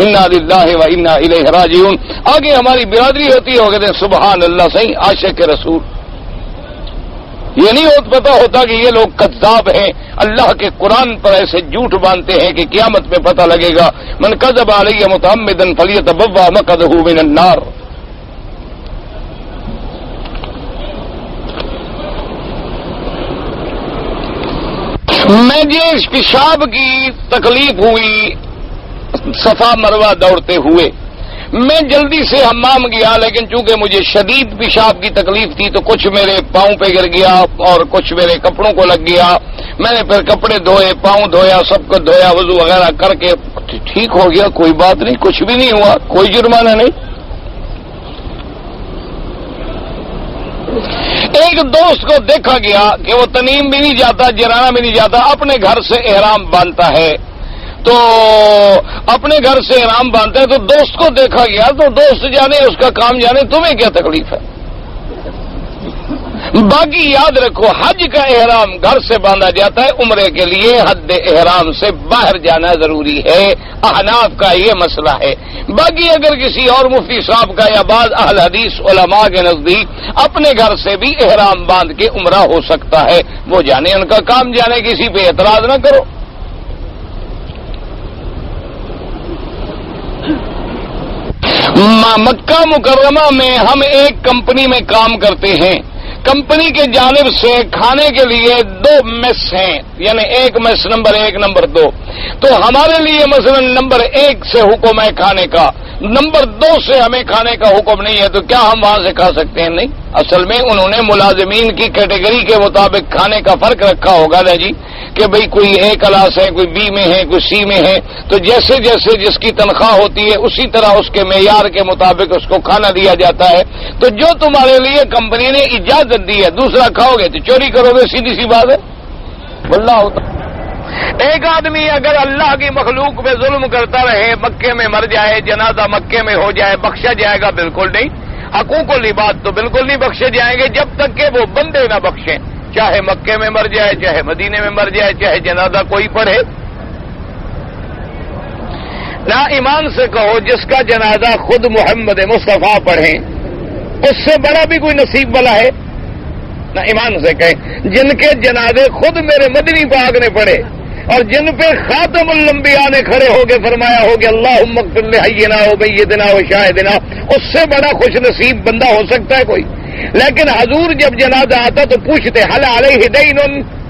انا للہ و انا الیہ راجعون۔ آگے ہماری برادری ہوتی ہے، کہتے ہیں سبحان اللہ، صحیح عاشق رسول۔ یہ نہیں پتا ہوتا کہ یہ لوگ کذاب ہیں، اللہ کے قرآن پر ایسے جھوٹ باندھتے ہیں کہ قیامت میں پتہ لگے گا من کذب علی متعمدا فلیتبوأ مقعدہ من النار۔ میں جس پیشاب کی تکلیف ہوئی صفا مروہ دوڑتے ہوئے، میں جلدی سے حمام گیا، لیکن چونکہ مجھے شدید پیشاب کی تکلیف تھی تو کچھ میرے پاؤں پہ گر گیا اور کچھ میرے کپڑوں کو لگ گیا۔ میں نے پھر کپڑے دھوئے، پاؤں دھویا، سب کو دھویا، وضو وغیرہ کر کے ٹھیک ہو گیا، کوئی بات نہیں، کچھ بھی نہیں ہوا، کوئی جرمانہ نہیں۔ ایک دوست کو دیکھا گیا کہ وہ تنیم بھی نہیں جاتا، جرانہ بھی نہیں جاتا، اپنے گھر سے احرام باندھتا ہے، تو اپنے گھر سے احرام باندھتا ہے، تو دوست کو دیکھا گیا، تو دوست جانے اس کا کام جانے، تمہیں کیا تکلیف ہے؟ باقی یاد رکھو حج کا احرام گھر سے باندھا جاتا ہے، عمرے کے لیے حد احرام سے باہر جانا ضروری ہے، احناف کا یہ مسئلہ ہے۔ باقی اگر کسی اور مفتی صاحب کا یا بعض اہل حدیث علماء کے نزدیک اپنے گھر سے بھی احرام باندھ کے عمرہ ہو سکتا ہے، وہ جانے، ان کا کام جانے، کسی پہ اعتراض نہ کرو۔ مکہ مکرمہ میں ہم ایک کمپنی میں کام کرتے ہیں، کمپنی کے جانب سے کھانے کے لیے 2 میس ہیں، یعنی ایک میس نمبر 1 نمبر 2، تو ہمارے لیے مثلا نمبر 1 سے حکم ہے کھانے کا، نمبر 2 سے ہمیں کھانے کا حکم نہیں ہے، تو کیا ہم وہاں سے کھا سکتے ہیں؟ نہیں۔ اصل میں انہوں نے ملازمین کی کیٹیگری کے مطابق کھانے کا فرق رکھا ہوگا نا جی، کہ بھئی کوئی A کلاس ہے، کوئی B میں ہے، کوئی C میں ہے، تو جیسے جیسے جس کی تنخواہ ہوتی ہے اسی طرح اس کے معیار کے مطابق اس کو کھانا دیا جاتا ہے۔ تو جو تمہارے لیے کمپنی نے اجازت دی ہے، دوسرا کھاؤ گے تو چوری کرو گے، سیدھی سی بات ہے۔ واللہ ہوتا ایک آدمی اگر اللہ کی مخلوق پہ ظلم کرتا رہے، مکے میں مر جائے، جنازہ مکے میں ہو جائے، بخشا جائے گا؟ بالکل نہیں۔ حقوق العباد تو بالکل نہیں بخشے جائیں گے جب تک کہ وہ بندے نہ بخشیں، چاہے مکے میں مر جائے، چاہے مدینے میں مر جائے، چاہے جنازہ کوئی پڑھے۔ نہ ایمان سے کہو جس کا جنازہ خود محمد مصطفیٰ پڑھیں اس سے بڑا بھی کوئی نصیب والا ہے؟ نہ ایمان سے کہیں جن کے جنازے خود میرے مدنی پاک نے پڑھے اور جن پہ خاتم الانبیاء نے کھڑے ہو کے فرمایا ہو کہ اللہم اغفر لحینا و میتنا و شاہدنا، اس سے بڑا خوش نصیب بندہ ہو سکتا ہے کوئی؟ لیکن حضور جب جنازہ آتا تو پوچھتے حل علیہ دین،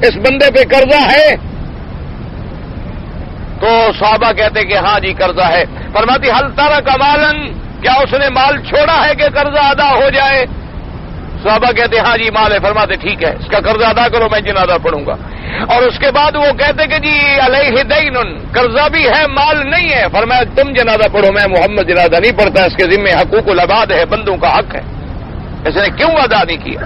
اس بندے پہ قرضہ ہے؟ تو صحابہ کہتے کہ ہاں جی قرضہ ہے۔ فرماتی حل ترک مالا، کیا اس نے مال چھوڑا ہے کہ قرضہ ادا ہو جائے؟ صحابہ کہتے ہاں جی مال ہے۔ فرماتے ٹھیک ہے اس کا قرضہ ادا کرو، میں جنازہ پڑھوں گا۔ اور اس کے بعد وہ کہتے کہ جی علیہ دین، قرضہ بھی ہے مال نہیں ہے۔ فرمایا تم جنازہ پڑھو، میں محمد جنازہ نہیں پڑھتا، اس کے ذمہ حقوق العباد ہے، بندوں کا حق ہے، اس نے کیوں ادا نہیں کیا؟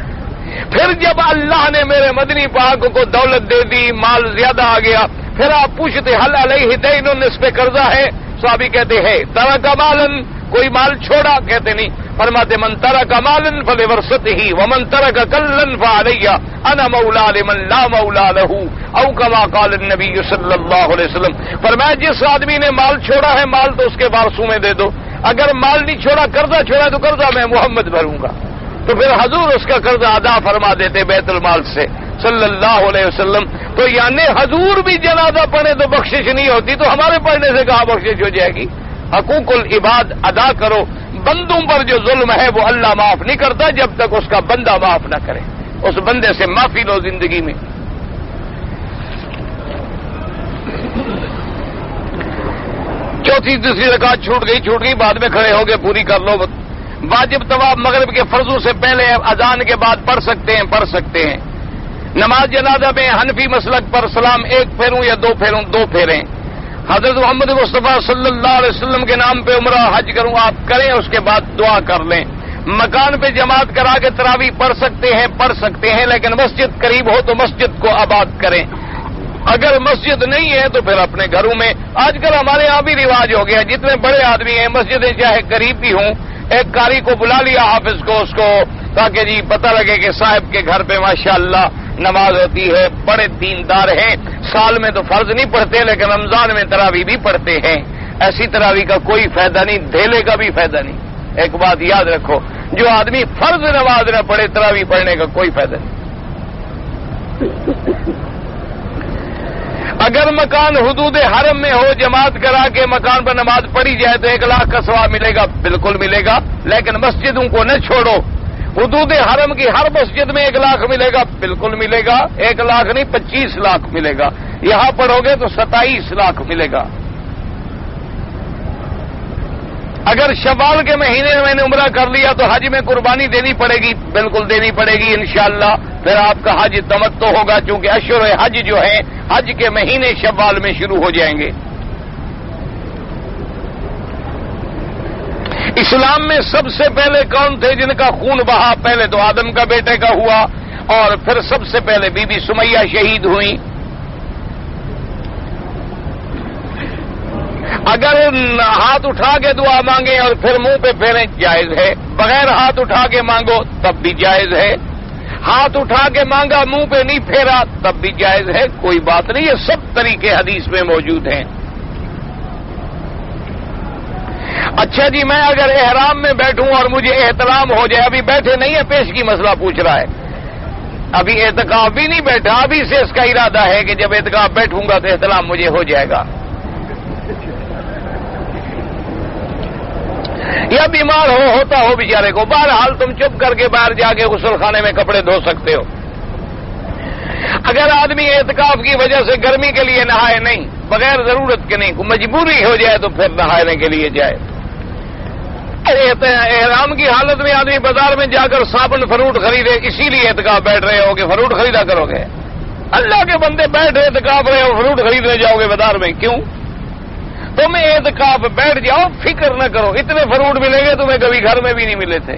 پھر جب اللہ نے میرے مدنی پاک کو دولت دے دی، مال زیادہ آ گیا، پھر آپ پوچھتے حل علیہ دین، اس پہ قرضہ ہے؟ صحابی کہتے ہے ترک مالا، کوئی مال چھوڑا؟ کہتے نہیں۔ فرماتے من ترک مالا فلورثته ومن ترک کلا فعلی انا مولا لمن لا مولا له او کما قال النبی صلی اللہ علیہ وسلم۔ فرمایا جس آدمی نے مال چھوڑا ہے مال تو اس کے وارثوں میں دے دو، اگر مال نہیں چھوڑا قرضہ چھوڑا تو قرضہ میں محمد بھروں گا۔ تو پھر حضور اس کا قرضہ ادا فرما دیتے بیت المال سے صلی اللہ علیہ وسلم۔ تو یعنی حضور بھی جنازہ پڑھے تو بخشش نہیں ہوتی، تو ہمارے پڑھنے سے کہاں بخشش ہو جائے گی؟ حقوق العباد ادا کرو، بندوں پر جو ظلم ہے وہ اللہ معاف نہیں کرتا جب تک اس کا بندہ معاف نہ کرے، اس بندے سے معافی لو زندگی میں۔ چوتھی دوسری رکعت چھوٹ گئی، بعد میں کھڑے ہو گئے پوری کر لو۔ واجب طواف مغرب کے فرضوں سے پہلے اذان کے بعد پڑھ سکتے ہیں۔ نماز جنازہ میں حنفی مسلک پر سلام 1 پھیروں یا 2 پھیروں، 2 پھیریں۔ حضرت محمد مصطفیٰ صلی اللہ علیہ وسلم کے نام پہ عمرہ حج کروں آپ کریں، اس کے بعد دعا کر لیں۔ مکان پہ جماعت کرا کے تراویح پڑھ سکتے ہیں، لیکن مسجد قریب ہو تو مسجد کو آباد کریں۔ اگر مسجد نہیں ہے تو پھر اپنے گھروں میں۔ آج کل ہمارے یہاں بھی رواج ہو گیا، جتنے بڑے آدمی ہیں مسجدیں چاہے قریب بھی ہوں، ایک قاری کو بلا لیا حافظ کو، اس کو تاکہ جی پتہ لگے کہ صاحب کے گھر پہ ماشاءاللہ نماز ہوتی ہے، بڑے دیندار ہیں، سال میں تو فرض نہیں پڑھتے لیکن رمضان میں تراویح بھی پڑھتے ہیں۔ ایسی تراویح کا کوئی فائدہ نہیں، دھیلے کا بھی فائدہ نہیں۔ ایک بات یاد رکھو، جو آدمی فرض نماز نہ پڑھے تراویح پڑھنے کا کوئی فائدہ نہیں۔ اگر مکان حدود حرم میں ہو، جماعت کرا کے مکان پر نماز پڑھی جائے تو 1 لاکھ کا ثواب ملے گا، بالکل ملے گا، لیکن مسجدوں کو نہ چھوڑو۔ حدود حرم کی ہر مسجد میں 1 لاکھ ملے گا، بالکل ملے گا، 1 لاکھ نہیں 25 لاکھ ملے گا، یہاں پڑھو گے تو 27 لاکھ ملے گا۔ اگر شوال کے مہینے میں نے عمرہ کر لیا تو حج میں قربانی دینی پڑے گی، بالکل دینی پڑے گی انشاءاللہ، پھر آپ کا حج تمتع ہوگا، چونکہ اشہر حج جو ہیں حج کے مہینے شوال میں شروع ہو جائیں گے۔ اسلام میں سب سے پہلے کون تھے جن کا خون بہا؟ پہلے تو آدم کا بیٹے کا ہوا، اور پھر سب سے پہلے بی بی سمیہ شہید ہوئی۔ اگر ہاتھ اٹھا کے دعا مانگیں اور پھر منہ پہ پھیریں جائز ہے، بغیر ہاتھ اٹھا کے مانگو تب بھی جائز ہے، ہاتھ اٹھا کے مانگا منہ پہ نہیں پھیرا تب بھی جائز ہے، کوئی بات نہیں، یہ سب طریقے حدیث میں موجود ہیں۔ اچھا جی، میں اگر احرام میں بیٹھوں اور مجھے احتلام ہو جائے، ابھی بیٹھے نہیں ہے، پیش کی مسئلہ پوچھ رہا ہے، ابھی اعتکاف بھی نہیں بیٹھا، ابھی سے اس کا ارادہ ہے کہ جب اعتکاف بیٹھوں گا تو احتلام مجھے ہو جائے گا۔ یا بیمار ہوتا ہو بیچارے کو، بہرحال تم چپ کر کے باہر جا کے غسل خانے میں کپڑے دھو سکتے ہو۔ اگر آدمی اعتکاف کی وجہ سے گرمی کے لیے نہائے نہیں، بغیر ضرورت کے نہیں، کوئی مجبوری ہو جائے تو پھر نہانے کے لیے جائے۔ احرام کی حالت میں آدمی بازار میں جا کر صابن فروٹ خریدے، اسی لیے اعتکاف بیٹھ رہے ہو کہ فروٹ خریدا کرو گے؟ اللہ کے بندے بیٹھ رہے اعتکاف رہے ہو، فروٹ خریدنے جاؤ گے بازار میں، کیوں؟ تم اعتکاف بیٹھ جاؤ، فکر نہ کرو، اتنے فروٹ ملیں گے تمہیں کبھی گھر میں بھی نہیں ملے تھے۔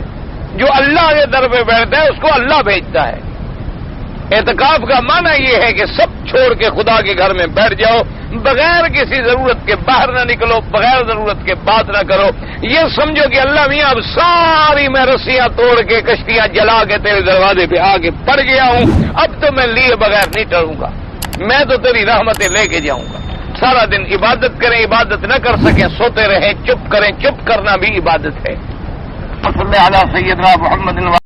جو اللہ کے در پہ بیٹھتا ہے اس کو اللہ بھیجتا ہے۔ اعتکاف کا معنی یہ ہے کہ سب چھوڑ کے خدا کے گھر میں بیٹھ جاؤ، بغیر کسی ضرورت کے باہر نہ نکلو، بغیر ضرورت کے بات نہ کرو۔ یہ سمجھو کہ اللہ میاں اب ساری میں رسیاں توڑ کے کشتیاں جلا کے تیرے دروازے پہ آ کے پڑ گیا ہوں، اب تو میں لیے بغیر نہیں ٹروں گا، میں تو تیری رحمتیں لے کے جاؤں گا۔ سارا دن عبادت کریں، عبادت نہ کر سکیں، سوتے رہیں، چپ کریں، چپ کرنا بھی عبادت ہے۔ صلی اللہ علیہ سیدنا محمد